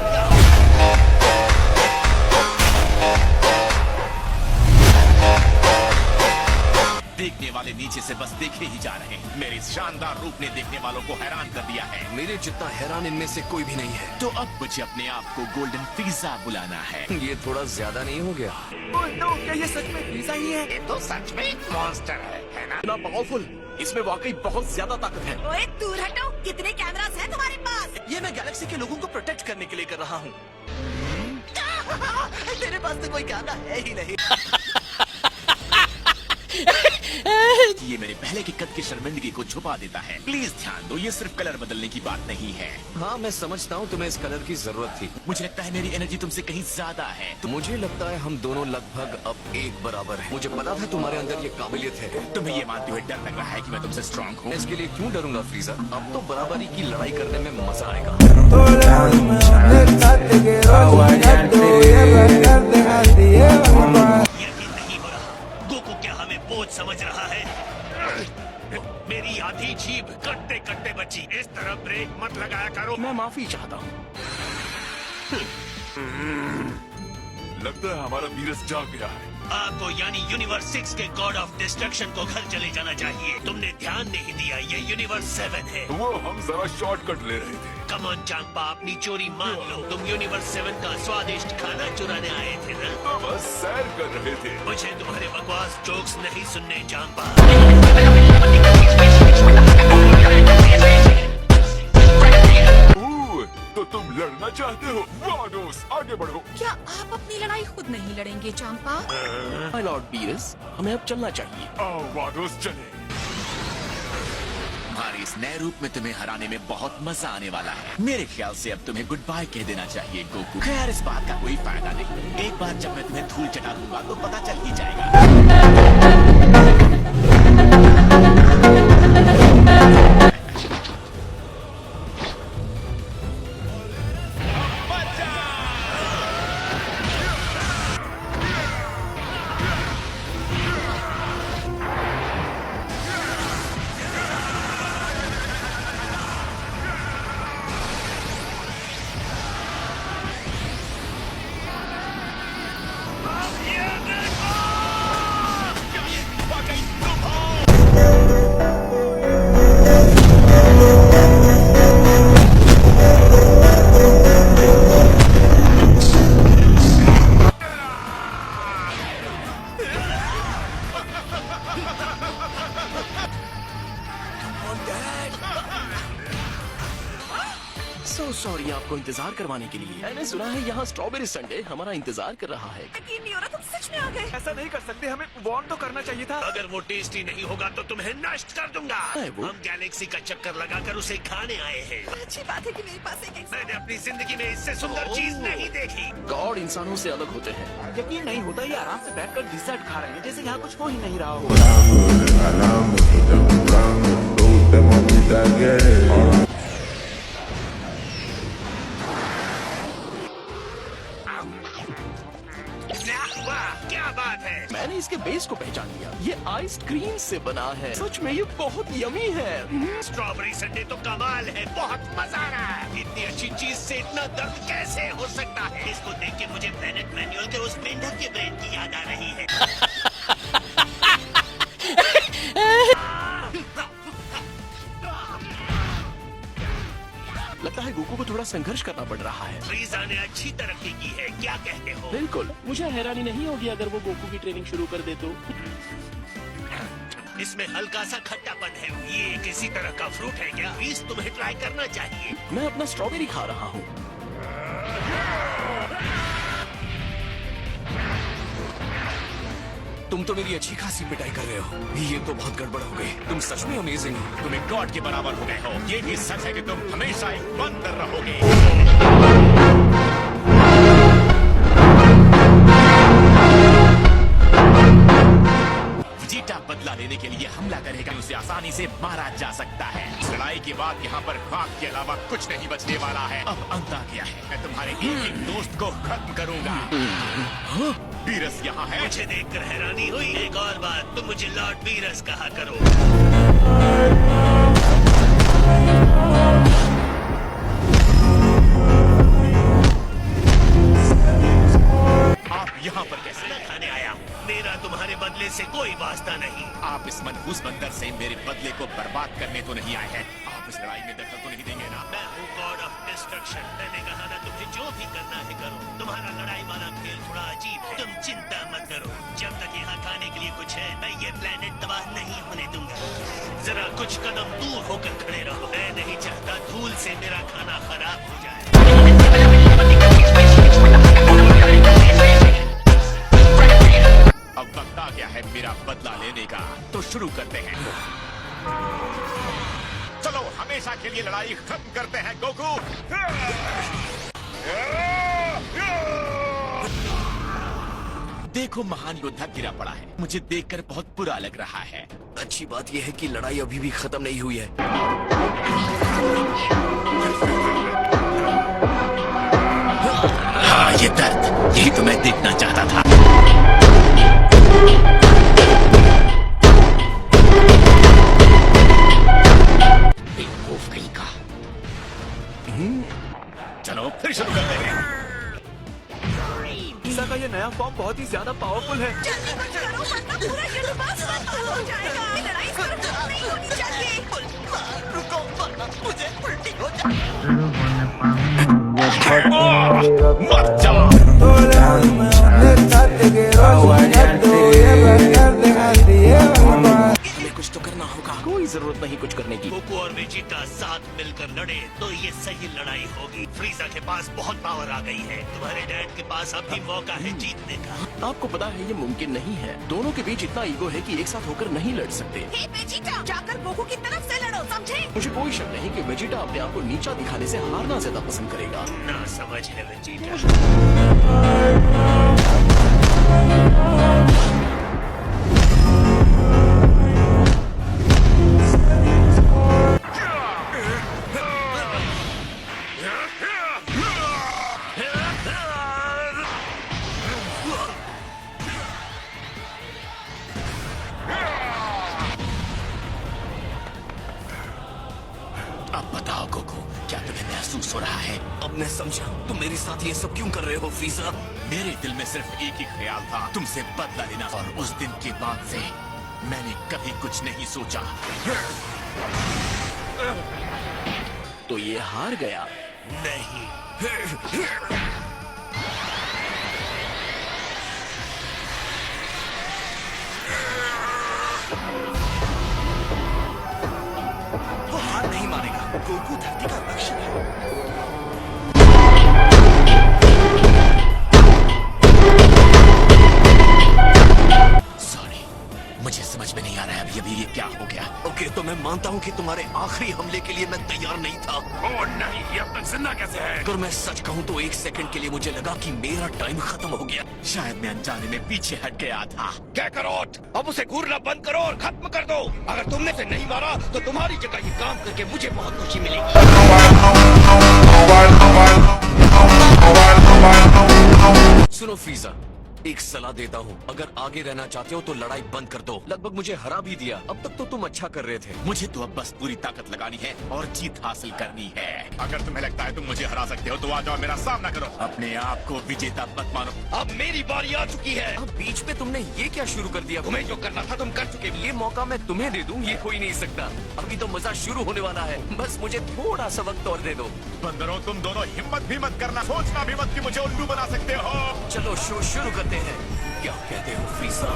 C: देखने वाले नीचे से बस देखे ही जा रहे हैं। मेरे इस शानदार रूप ने देखने वालों को हैरान कर दिया है।
B: मेरे जितना हैरान इनमें से कोई भी नहीं है।
C: तो अब मुझे अपने आप को गोल्डन पिज़्ज़ा बुलाना है।
B: ये थोड़ा ज्यादा नहीं हो गया?
I: क्या ये सच में पिज़्ज़ा ही है?
H: ये तो सच में एक मॉन्स्टर है ना?
A: इतना पावरफुल, इसमें वाकई बहुत ज्यादा ताकत है।
E: ओए दूर हटो, कितने कैमरास हैं तुम्हारे पास?
B: ये मैं गैलेक्सी के लोगों को प्रोटेक्ट करने के लिए कर रहा हूँ। तेरे पास तो कोई कैमरा है ही नहीं।
C: ये मेरे पहले के कद की शर्मिंदगी को छुपा देता है। प्लीज ध्यान दो, ये सिर्फ कलर बदलने की बात नहीं है।
B: हाँ, मैं समझता हूँ तुम्हें इस कलर की जरूरत थी।
C: मुझे लगता है मेरी एनर्जी तुमसे कहीं ज्यादा है।
B: तो मुझे लगता है हम दोनों लगभग अब एक बराबर हैं। मुझे पता था तुम्हारे अंदर ये काबिलियत है।
C: तुम्हें ये मानते हुए डर लग रहा है कि मैं तुमसे स्ट्रांग हूँ।
B: मैं इसके लिए क्यों डरूंगा फ्रीजा? अब तो बराबरी की लड़ाई करने में मजा आएगा।
H: यकीन नहीं हो रहा, गोकू क्या हमें बोझ समझ रहा है? मेरी आधी जीभ कट्टे कट्टे बची। इस तरह ब्रेक मत लगाया करो।
A: मैं माफी चाहता हूँ।
F: लगता है हमारा वीरस जाग गया है।
H: आपको यानी यूनिवर्स 6 के गॉड ऑफ डिस्ट्रक्शन को घर चले जाना चाहिए। तुमने ध्यान नहीं दिया, ये यूनिवर्स 7 है।
F: वो हम जरा शॉर्टकट ले रहे थे।
H: कम ऑन चांपा, अपनी चोरी मान लो। तुम यूनिवर्स 7 का स्वादिष्ट खाना चुराने आए थे ना?
F: तो बस सैर कर रहे थे।
H: मुझे तुम्हारे बकवास जोक्स नहीं सुनने चांपा।
F: तो तुम लड़ना चाहते हो? वानोस, आगे बढ़ो।
E: क्या आप अपनी लड़ाई खुद नहीं लड़ेंगे चांपा?
A: माय लॉर्ड बीरस, हमें अब चलना चाहिए।
F: आओ वानोस, चले।
C: तुम्हारे इस नए रूप में तुम्हें हराने में बहुत मजा आने वाला है। मेरे ख्याल से अब तुम्हें गुड बाय कह देना चाहिए गोकू। खैर, इस बात का कोई फायदा नहीं। एक बार जब मैं तुम्हें धूल चटा दूंगा तो पता चल ही जाएगा।
A: सो सॉरी आपको इंतजार करवाने के लिए। मैंने सुना है यहाँ स्ट्रॉबेरी संडे हमारा इंतजार कर रहा है।
E: यकीन नहीं हो रहा, तुम सच में आ गए।
F: ऐसा नहीं कर सकते, हमें वार्न तो करना चाहिए था।
H: अगर वो टेस्टी नहीं होगा तो तुम्हें नष्ट कर दूंगा।
A: है वो?
H: हम गैलेक्सी का चक्कर लगाकर उसे खाने आए हैं।
E: अच्छी बात है कि मेरे पास एक
H: मैंने अपनी जिंदगी में इससे सुंदर चीज नहीं देखी।
A: गॉड इंसानों से अलग होते हैं।
I: यकीन नहीं होता, ये आराम से बैठकर डिजर्ट खा रहे हैं जैसे यहाँ कुछ हो ही नहीं रहा हो।
H: वाह, क्या बात है।
A: मैंने इसके बेस को पहचान लिया। ये आइसक्रीम से बना है। सच में ये बहुत यमी है।
H: स्ट्रॉबेरी संडे तो कमाल है, बहुत मजा आ रहा है। इतनी अच्छी चीज से इतना दर्द कैसे हो सकता है? इसको देख के मुझे प्लेनेट मैनुअल के उस मेंढक के ब्रेन की याद आ रही है।
A: लगता है गोकू को थोड़ा संघर्ष करना पड़ रहा है।
H: फ्रीजा ने अच्छी तरक्की की है, क्या कहते हो?
A: बिल्कुल, मुझे हैरानी नहीं होगी अगर वो गोकू की ट्रेनिंग शुरू कर दे तो।
H: इसमें हल्का सा खट्टापन है। ये किसी तरह का फ्रूट है क्या? प्लीज तुम्हें ट्राई करना चाहिए।
A: मैं अपना स्ट्रॉबेरी खा रहा हूँ।
B: तुम तो मेरी अच्छी खासी पिटाई कर रहे हो। ये तो बहुत गड़बड़ हो गई। तुम सच में अमेजिंग हो।
C: तुम एक गॉड के बराबर हो गए हो। ये भी सच है कि तुम हमेशा एक बंदर रहोगे। वेजिटा बदला लेने के लिए हमला करेगा, उसे आसानी से मारा जा सकता है। इस लड़ाई के बाद यहाँ पर खाक के अलावा कुछ नहीं बचने वाला है। अब अंत आ गया है। मैं तुम्हारे एक एक दोस्त को खत्म करूंगा। वीरस यहाँ है।
H: मुझे देखकर हैरानी हुई। एक और बात, तुम मुझे लॉर्ड वीरस कहा करो।
C: आप यहाँ पर कैसे?
H: खाना खाने आया। मेरा तुम्हारे बदले से कोई वास्ता नहीं।
C: आप इस मनहूस बंदर से मेरे बदले को बर्बाद करने तो नहीं आए हैं। आप इस लड़ाई में दखल तो नहीं देंगे ना?
H: मैं हूँ गॉड ऑफ डिस्ट्रक्शन। मैंने कहा ना, तुम्हें जो भी करना है करो। तुम्हारा लड़ाई वाला खेल थोड़ा अजीब है। तुम चिंता मत करो। जब तक यहाँ खाने के लिए कुछ है, मैं ये प्लेनेट तबाह नहीं होने दूंगा। जरा कुछ कदम दूर होकर खड़े रहो। मैं नहीं चाहता धूल से मेरा खाना खराब हो जाए।
C: अब वक्त आ गया है मेरा बदला लेने का, तो शुरू करते हैं। चलो हमेशा के लिए लड़ाई खत्म करते हैं गोकू। देखो महान योद्धा गिरा पड़ा है। मुझे देखकर बहुत बुरा लग रहा है।
B: अच्छी बात यह है कि लड़ाई अभी भी खत्म नहीं हुई है।
C: हाँ, ये दर्द, यही तो मैं देखना चाहता था। बेवकूफ कहीं का। चलो फिर शुरू करते हैं।
F: ईसा का ये नया फॉर्म बहुत ही ज्यादा पावरफुल है।
E: जल्दी कुछ करो वरना पूरा यूनिवर्स बर्बाद हो जाएगा। ये लड़ाई सिर्फ नहीं होनी चाहिए।
I: रुको वरना मुझे उल्टी हो जाए।
C: मर जाओ।
B: हमें कुछ तो करना होगा।
A: कोई जरूरत नहीं कुछ करने की।
H: गोकू और वेजिटा साथ मिलकर लड़े तो ये सही लड़ाई होगी। फ्रीजा के पास बहुत पावर आ गई है। तुम्हारे डैड के पास अब भी मौका है जीतने का।
A: आपको पता है ये मुमकिन नहीं है। दोनों के बीच इतना ईगो है कि एक साथ होकर नहीं लड़ सकते।
E: हे वेजिटा, जाकर गोकू की तरफ से लड़ो, समझे?
A: मुझे कोई शक नहीं कि वेजिटा अपने आप को नीचा दिखाने से हारना ज्यादा पसंद करेगा।
H: ना समझ है वेजिटा।
B: अब बताओ गोकू, क्या तुम्हें महसूस हो रहा है? अब मैं समझा तुम मेरे साथ ये सब क्यों कर रहे हो फ्रीजा।
C: मेरे दिल में सिर्फ एक ही ख्याल था, तुमसे बदला लेना। और उस दिन के बाद से मैंने कभी कुछ नहीं सोचा।
A: तो ये हार गया।
H: नहीं,
B: वो हार नहीं मानेगा। गोकू धरती का रक्षक है।
C: सॉरी, मुझे समझ में नहीं आ रहा है अभी ये क्या हो गया।
B: ओके, तो मैं मानता हूँ कि तुम्हारे आखिरी हमले के लिए मैं तैयार नहीं था।
C: ओ नहीं, ये अब तक जिंदा कैसे है?
B: अगर मैं सच कहूँ तो एक सेकंड के लिए मुझे लगा कि मेरा टाइम खत्म हो गया।
C: शायद मैं अनजाने में पीछे हट गया था।
H: कैकरोट, अब उसे घूरना बंद करो और खत्म कर दो। अगर तुमने से नहीं मारा तो तुम्हारी जगह ये काम करके मुझे बहुत खुशी मिलेगी।
B: सुनो फ्रीजा, एक सलाह देता हूँ, अगर आगे रहना चाहते हो तो लड़ाई बंद कर दो। लगभग मुझे हरा भी दिया, अब तक तो तुम अच्छा कर रहे थे।
C: मुझे तो अब बस पूरी ताकत लगानी है और जीत हासिल करनी है। अगर तुम्हें लगता है तुम मुझे हरा सकते हो तो आ जाओ, मेरा सामना करो। अपने आप को विजेता मत मानो।
B: अब मेरी बारी आ चुकी है। अब बीच में तुमने ये क्या शुरू कर दिया? तुम्हें जो करना था तुम कर चुके। ये मौका मैं तुम्हें दे दूं, ये कोई नहीं सकता। अभी तो मजा शुरू होने वाला है, बस मुझे थोड़ा सा वक्त और दे दो।
C: बंदरों, तुम दोनों हिम्मत भी मत करना, सोचना भी मत कि मुझे उल्लू बना सकते हो।
B: चलो शो शुरू करते हैं। क्या कहते हो फ्रीजा?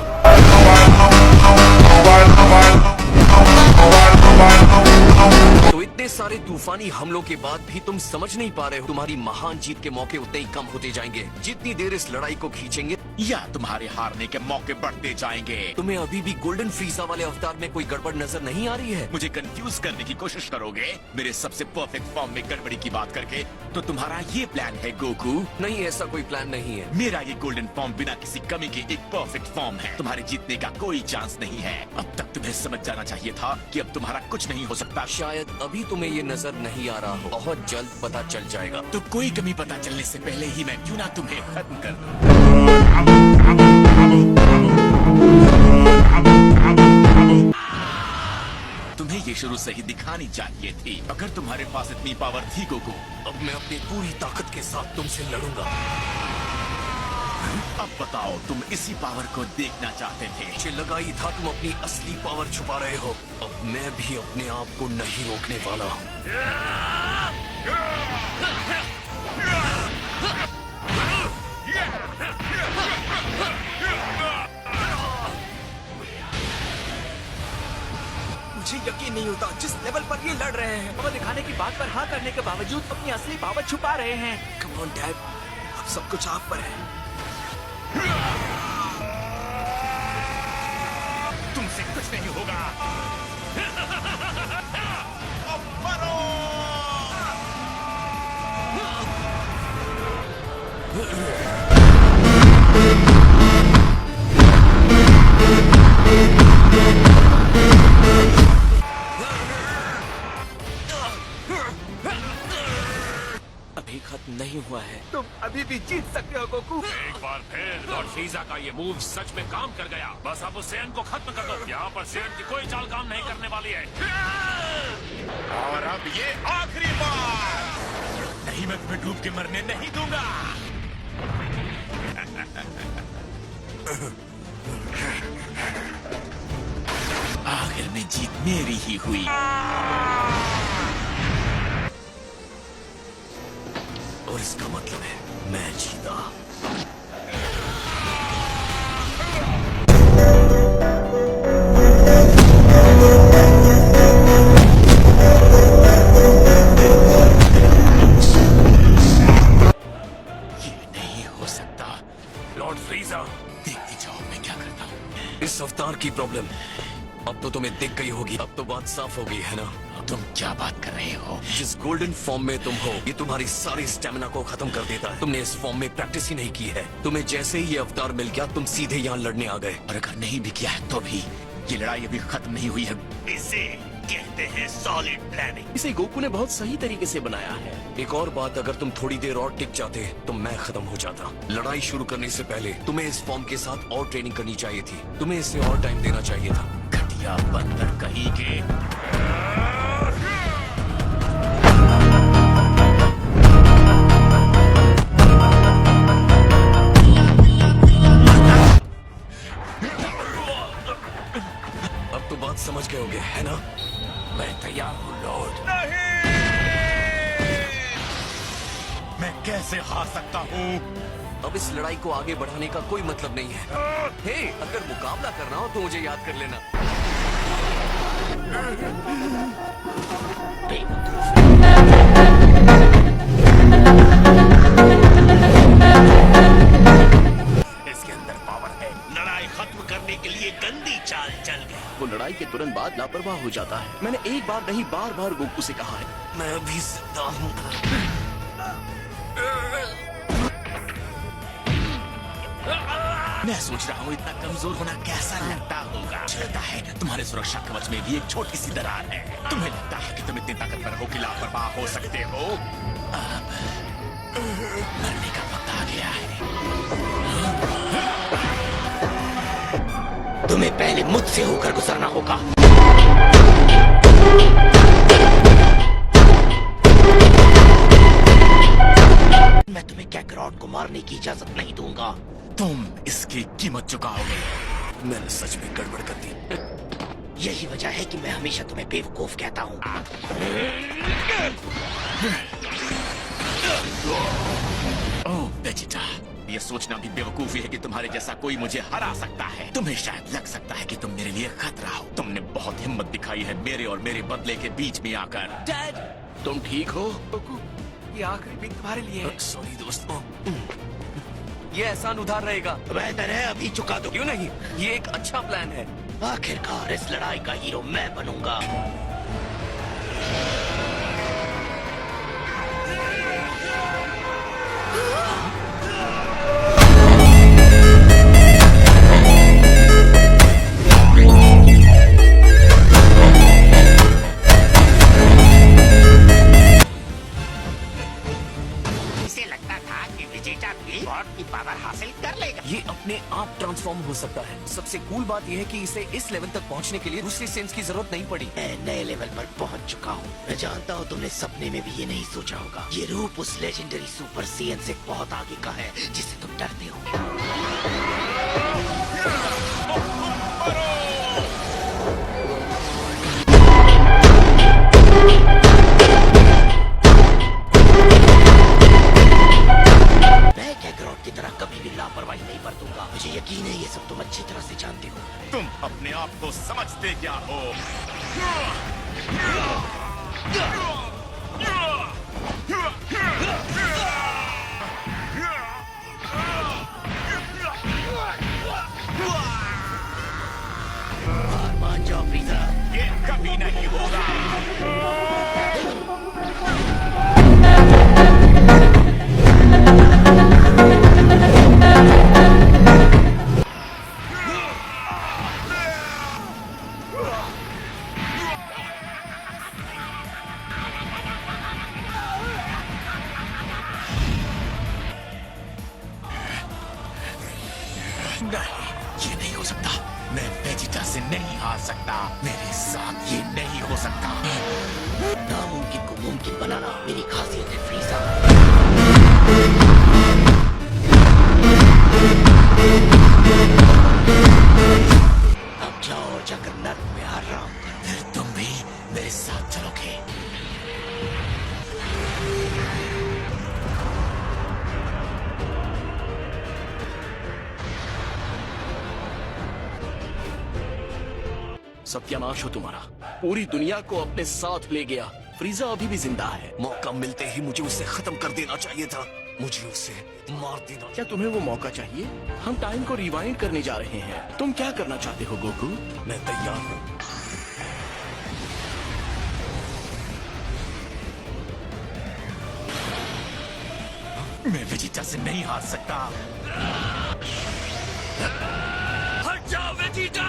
B: तो इतने सारे तूफानी हमलों के बाद भी तुम समझ नहीं पा रहे हो, तुम्हारी महान जीत के मौके उतने ही कम होते जाएंगे जितनी देर इस लड़ाई को खींचेंगे,
C: या तुम्हारे हारने के मौके बढ़ते जाएंगे।
B: तुम्हें अभी भी गोल्डन फ्रीजा वाले अवतार में कोई गड़बड़ नजर नहीं आ रही है?
C: मुझे कंफ्यूज करने की कोशिश करोगे मेरे सबसे परफेक्ट फॉर्म में गड़बड़ी की बात करके? तो तुम्हारा ये प्लान है गोकू?
B: नहीं, ऐसा कोई प्लान नहीं है।
C: मेरा ये गोल्डन फॉर्म बिना किसी कमी के एक परफेक्ट फॉर्म है। तुम्हारे जीतने का कोई चांस नहीं है। अब तक तुम्हें समझ जाना चाहिए था कि अब तुम्हारा कुछ नहीं हो सकता।
B: शायद अभी तुम्हें ये नजर नहीं आ रहा हो, बहुत जल्द पता चल जाएगा।
C: तो कोई कमी पता चलने से पहले ही मैं क्यों ना तुम्हें खत्म कर दूं। तुम्हें ये शुरू से ही दिखानी चाहिए थी। अगर तुम्हारे पास इतनी पावर थी गोकू,
B: अब मैं अपनी पूरी ताकत के साथ तुमसे लड़ूंगा।
C: अब बताओ, तुम इसी पावर को देखना चाहते थे।
B: मुझे लगा ही था तुम अपनी असली पावर छुपा रहे हो। अब मैं भी अपने आप को नहीं रोकने वाला हूँ।
A: मुझे यकीन नहीं होता जिस लेवल पर ये लड़ रहे हैं। वो दिखाने की बात पर हाँ करने के बावजूद अपनी असली पावर छुपा रहे हैं। कम ऑन डैड, अब सब कुछ आप पर है।
C: तुमसे कुछ नहीं होगा। अब मरो।
B: अभी खत्म नहीं हुआ है।
A: तुम अभी भी जीत सकते हो गोकू।
F: एक बार फिर लॉर्ड फ्रीजा का ये मूव सच में काम कर गया। बस अब उस सेन को खत्म कर दो। यहाँ पर सेन की कोई चाल काम नहीं करने वाली है।
C: और अब ये आखिरी बार। नहीं, मैं तुम्हें डूब के मरने नहीं दूंगा। आखिर में जीत मेरी ही हुई।
B: और इसका मतलब है मैं जीता।
C: ये नहीं हो सकता।
F: लॉर्ड फ्रीजा,
C: देखते जाओ मैं क्या करता हूँ।
B: इस अवतार की प्रॉब्लम अब तो तुम्हें दिख गई होगी। अब तो बात साफ हो गई है ना?
C: तुम क्या बात कर रहे हो?
B: जिस गोल्डन फॉर्म में तुम हो, ये तुम्हारी सारी स्टेमिना को खत्म कर देता है। तुमने इस फॉर्म में प्रैक्टिस ही नहीं की है। तुम्हें जैसे ही ये अवतार मिल गया, तुम सीधे यहाँ लड़ने आ गए।
C: और अगर नहीं भी किया है तो भी ये लड़ाई अभी खत्म नहीं हुई है।
H: इसे कहते हैं सॉलिड प्लानिंग।
A: इसे गोकू ने बहुत सही तरीके से बनाया है।
B: एक और बात, अगर तुम थोड़ी देर और टिक जाते तो मैं खत्म हो जाता। लड़ाई शुरू करने से पहले तुम्हें इस फॉर्म के साथ और ट्रेनिंग करनी चाहिए थी। तुम्हें इसे और टाइम देना चाहिए था।
C: घटिया बंदर कहीं के।
B: अब तो बात समझ गए होगे, है ना?
C: मैं तैयार हूँ लॉर्ड। मैं कैसे हार सकता हूँ?
B: अब इस लड़ाई को आगे बढ़ाने का कोई मतलब नहीं है। हे, अगर मुकाबला करना हो तो मुझे याद कर लेना।
C: इसके अंदर पावर है।
H: लड़ाई खत्म करने के लिए गंदी चाल चल गई।
A: वो लड़ाई के तुरंत बाद लापरवाह हो जाता है। मैंने एक बार नहीं बार बार गोकू से कहा है।
B: मैं अभी जिंदा हूँ।
C: मैं सोच रहा हूँ इतना कमजोर होना कैसा लगता होगा। लगता है तुम्हारे सुरक्षा कवच में भी एक छोटी सी दरार है। तुम्हें लगता है कि तुम इतने ताकतवर हो कि लापरवाह हो सकते हो। अब मरने का वक्त आ गया है।
H: तुम्हें पहले मुझसे होकर गुजरना होगा। मैं तुम्हें कैकरॉट को मारने की इजाजत नहीं दूंगा।
C: तुम इसकी कीमत चुकाओगे। मैंने सच में गड़बड़ कर दी।
H: यही वजह है कि मैं हमेशा तुम्हें बेवकूफ कहता हूँ।
C: ओह वेजिटा, ये सोचना भी बेवकूफी है कि तुम्हारे जैसा कोई मुझे हरा सकता है। तुम्हें शायद लग सकता है कि तुम मेरे लिए खतरा हो। तुमने बहुत हिम्मत दिखाई है मेरे और मेरे बदले के बीच में आकर।
B: डैड,
A: तुम ठीक हो?
B: ये आखिरी पिक तुम्हारे लिए है।
C: सॉरी दोस्तों।
B: ये एहसान उधार रहेगा।
H: बेहतर है अभी चुका दो।
B: क्यों नहीं, ये एक अच्छा प्लान है।
H: आखिरकार इस लड़ाई का हीरो मैं बनूंगा। इसे लगता था कि विजेता भी गॉड की पावर हासिल कर लेगा।
B: ये अपने आप ट्रांसफॉर्म हो सकता है। सबसे कूल बात यह है कि इसे इस लेवल तक पहुंचने के लिए दूसरी सेंस की जरूरत नहीं पड़ी।
H: मैं नए लेवल पर पहुंच चुका हूँ। मैं जानता हूँ तुमने सपने में भी ये नहीं सोचा होगा। ये रूप उस लेजेंडरी सुपर सेयन से बहुत आगे का है जिससे तुम डरते हो। मैं कैकरॉट की तरह कभी भी लापरवाही नहीं बरतूंगा। मुझे यकीन है ये सब तुम अच्छी तरह से जानते हो।
C: तुम अपने आप को समझते क्या हो?
H: हार मान जाओ फ्रीजा।
C: ये कभी नहीं होगा। नहीं, ये नहीं हो सकता। मैं वेजिटा से नहीं हार सकता। मेरे साथ ये नहीं हो सकता।
H: नामुमकिन को मुमकिन बनाना मेरी खासियत है फ्रीजा। अब जाओ और जाकर नर्क में आराम करो।
C: फिर तुम भी मेरे साथ चलोगे।
A: सत्यानाश हो तुम्हारा। पूरी दुनिया को अपने साथ ले गया। फ्रीजा अभी भी जिंदा है।
B: मौका मिलते ही मुझे उसे खत्म कर देना चाहिए था। मुझे उसे मार देना।
A: क्या तुम्हें वो मौका चाहिए? हम टाइम को रिवाइंड करने जा रहे हैं। तुम क्या करना चाहते हो गोकू?
B: मैं तैयार हूँ।
C: मैं वेजिटा से नहीं हार सकता।
B: हट जाओ वेजिटा!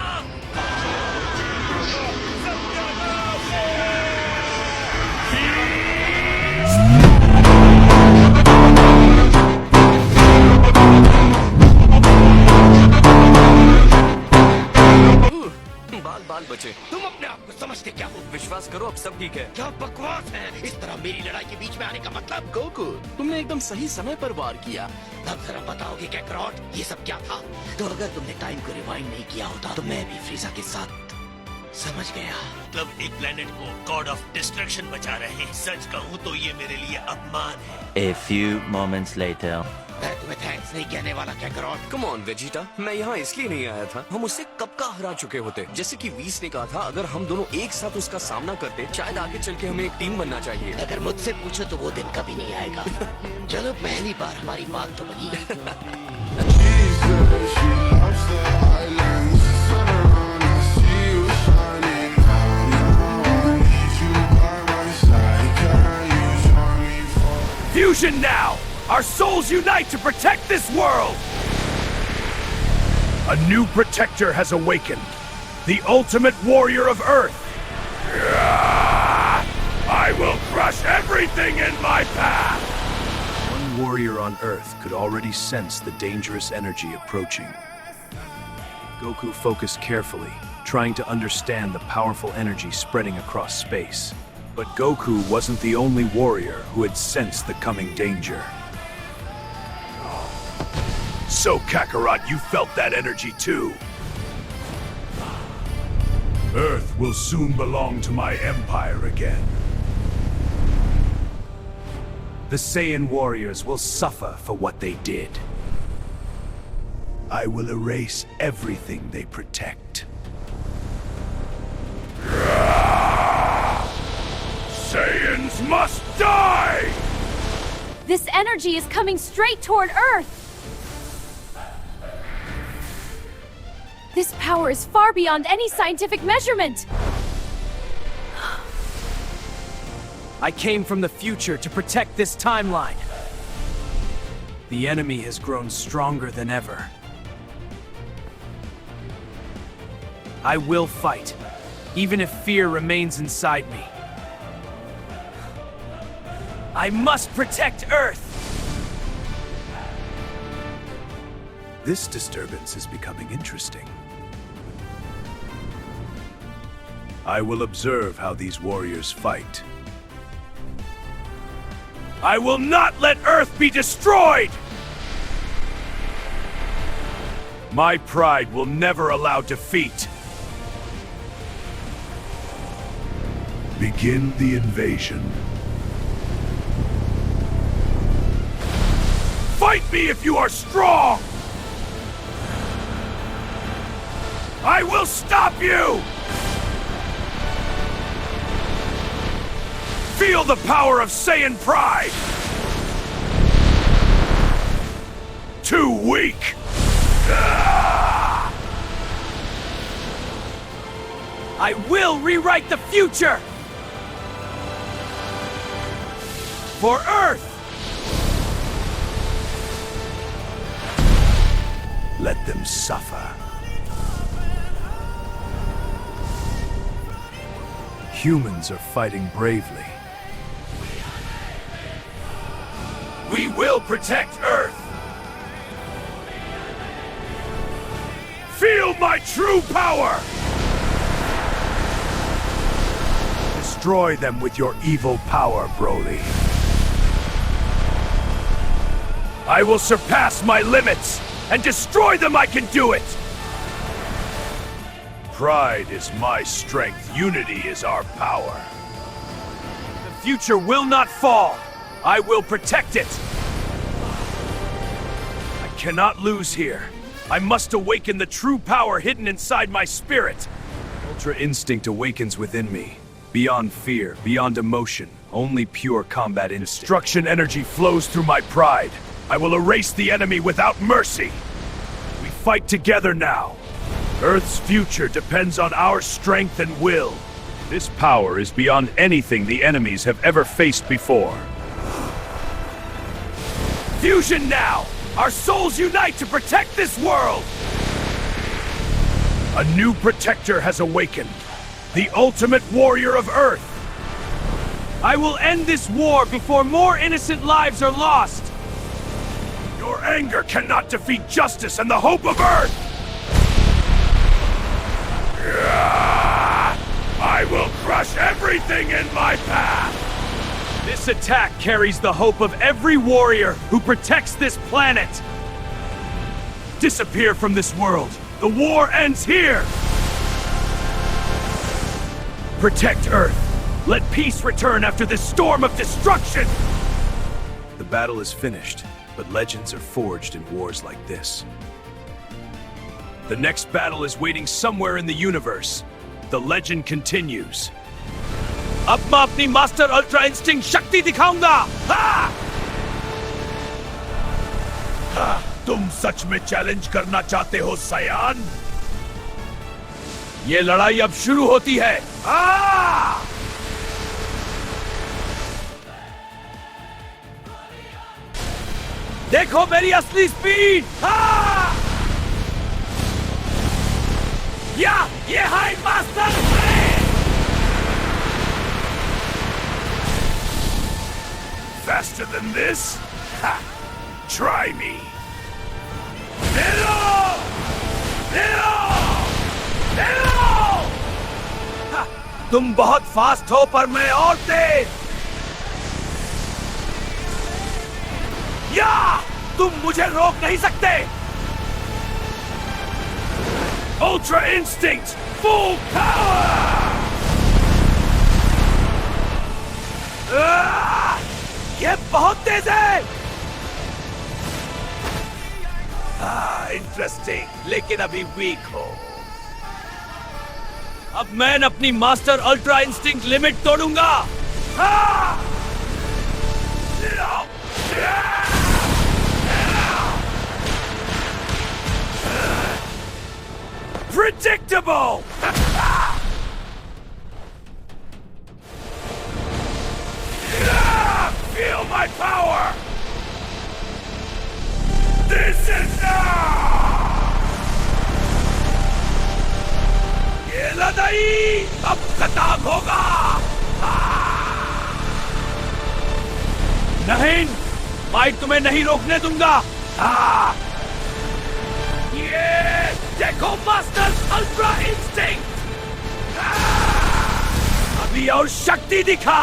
B: बाल बाल बचे।
H: तुम अपने आप को समझते क्या हो?
B: विश्वास करो, अब सब ठीक है।
H: क्या बकवास है। इस तरह मेरी लड़ाई के बीच में आने का मतलब।
A: गोकू, तुमने एकदम सही समय पर वार किया।
H: अब जरा बताओगे कैकरॉट ये सब क्या था? तो अगर तुमने टाइम को रिवाइंड नहीं किया होता तो मैं भी फ्रीजा के साथ समझ गया। मतलब एक प्लेनेट को गॉड ऑफ डिस्ट्रक्शन बचा रहे हैं। सच कहूँ तो ये मेरे लिए अपमान है।
J: A few moments later.
H: मैं तुम्हें थैंक्स नहीं कहने वाला कैकरॉट।
B: कम ऑन वेजिटा, मैं यहाँ इसलिए नहीं आया था। हम उससे कब का हरा चुके होते। जैसे कि वीस ने कहा था, अगर हम दोनों एक साथ उसका सामना करते शायद आगे चल के हमें एक टीम बनना चाहिए।
H: अगर मुझसे पूछो तो वो दिन कभी नहीं आएगा। चलो पहली बार हमारी बात तो बनी।
F: Fusion now! Our souls unite to protect this world! A new protector has awakened. The ultimate warrior of Earth. I will crush everything in my path! One warrior on Earth could already sense the dangerous energy approaching.
K: Goku focused carefully, trying to understand the powerful energy spreading across space. But Goku wasn't the only warrior who had sensed the coming danger. So, Kakarot, you felt that energy too. Earth will soon belong to my empire again. The Saiyan warriors will suffer for what they did. I will erase everything they protect. Saiyans must die!
L: This energy is coming straight toward Earth! This power is far beyond any scientific measurement!
K: I came from the future to protect this timeline. The enemy has grown stronger than ever. I will fight, even if fear remains inside me. I must protect Earth! This disturbance is becoming interesting. I will observe how these warriors fight. I will not let Earth be destroyed! My pride will never allow defeat. Begin the invasion. Fight me if you are strong! I will stop you! Feel the power of Saiyan pride! Too weak! I will rewrite the future! For Earth! Let them suffer. Humans are fighting bravely. We will protect Earth! Feel my true power! Destroy them with your evil power, Broly. I will surpass my limits! And destroy them, I can do it! Pride is my strength. Unity is our power. The future will not fall. I will protect it. I cannot lose here. I must awaken the true power hidden inside my spirit. Ultra Instinct awakens within me. Beyond fear, beyond emotion, only pure combat instinct. Destruction energy flows through my pride. I will erase the enemy without mercy. We fight together now. Earth's future depends on our strength and will. This power is beyond anything the enemies have ever faced before. Fusion now! Our souls unite to protect this world! A new protector has awakened. The ultimate warrior of Earth. I will end this war before more innocent lives are lost. Your anger cannot defeat justice and the hope of Earth! I will crush everything in my path! This attack carries the hope of every warrior who protects this planet! Disappear from this world! The war ends here! Protect Earth! Let peace return after this storm of destruction! The battle is finished. But legends are forged in wars like this. The next battle is waiting somewhere in the universe. The legend continues. अब मैं अपनी master ultra instinct शक्ति दिखाऊंगा! हा! तुम सच में challenge करना चाहते हो, सयान? ये लड़ाई अब शुरू होती है। देखो मेरी असली स्पीड! या ये high master Faster than this? Ha! Try me! Nero! Nero! तुम बहुत फास्ट हो पर मैं और तेज। या तुम मुझे रोक नहीं सकते। Ultra Instinct Full Power! ये बहुत तेज है। इंटरेस्टिंग, लेकिन अभी वीक हो। अब मैं अपनी मास्टर अल्ट्रा इंस्टिंक्ट लिमिट तोड़ूंगा। Predictable! Feel my power! This is now! ये लड़ाई अब खत्म होगा! नहीं, मैं तुम्हें नहीं रोकने दूंगा! ये देखो मास्टर्स अल्ट्रा इंस्टिंक्ट! अभी और शक्ति दिखा!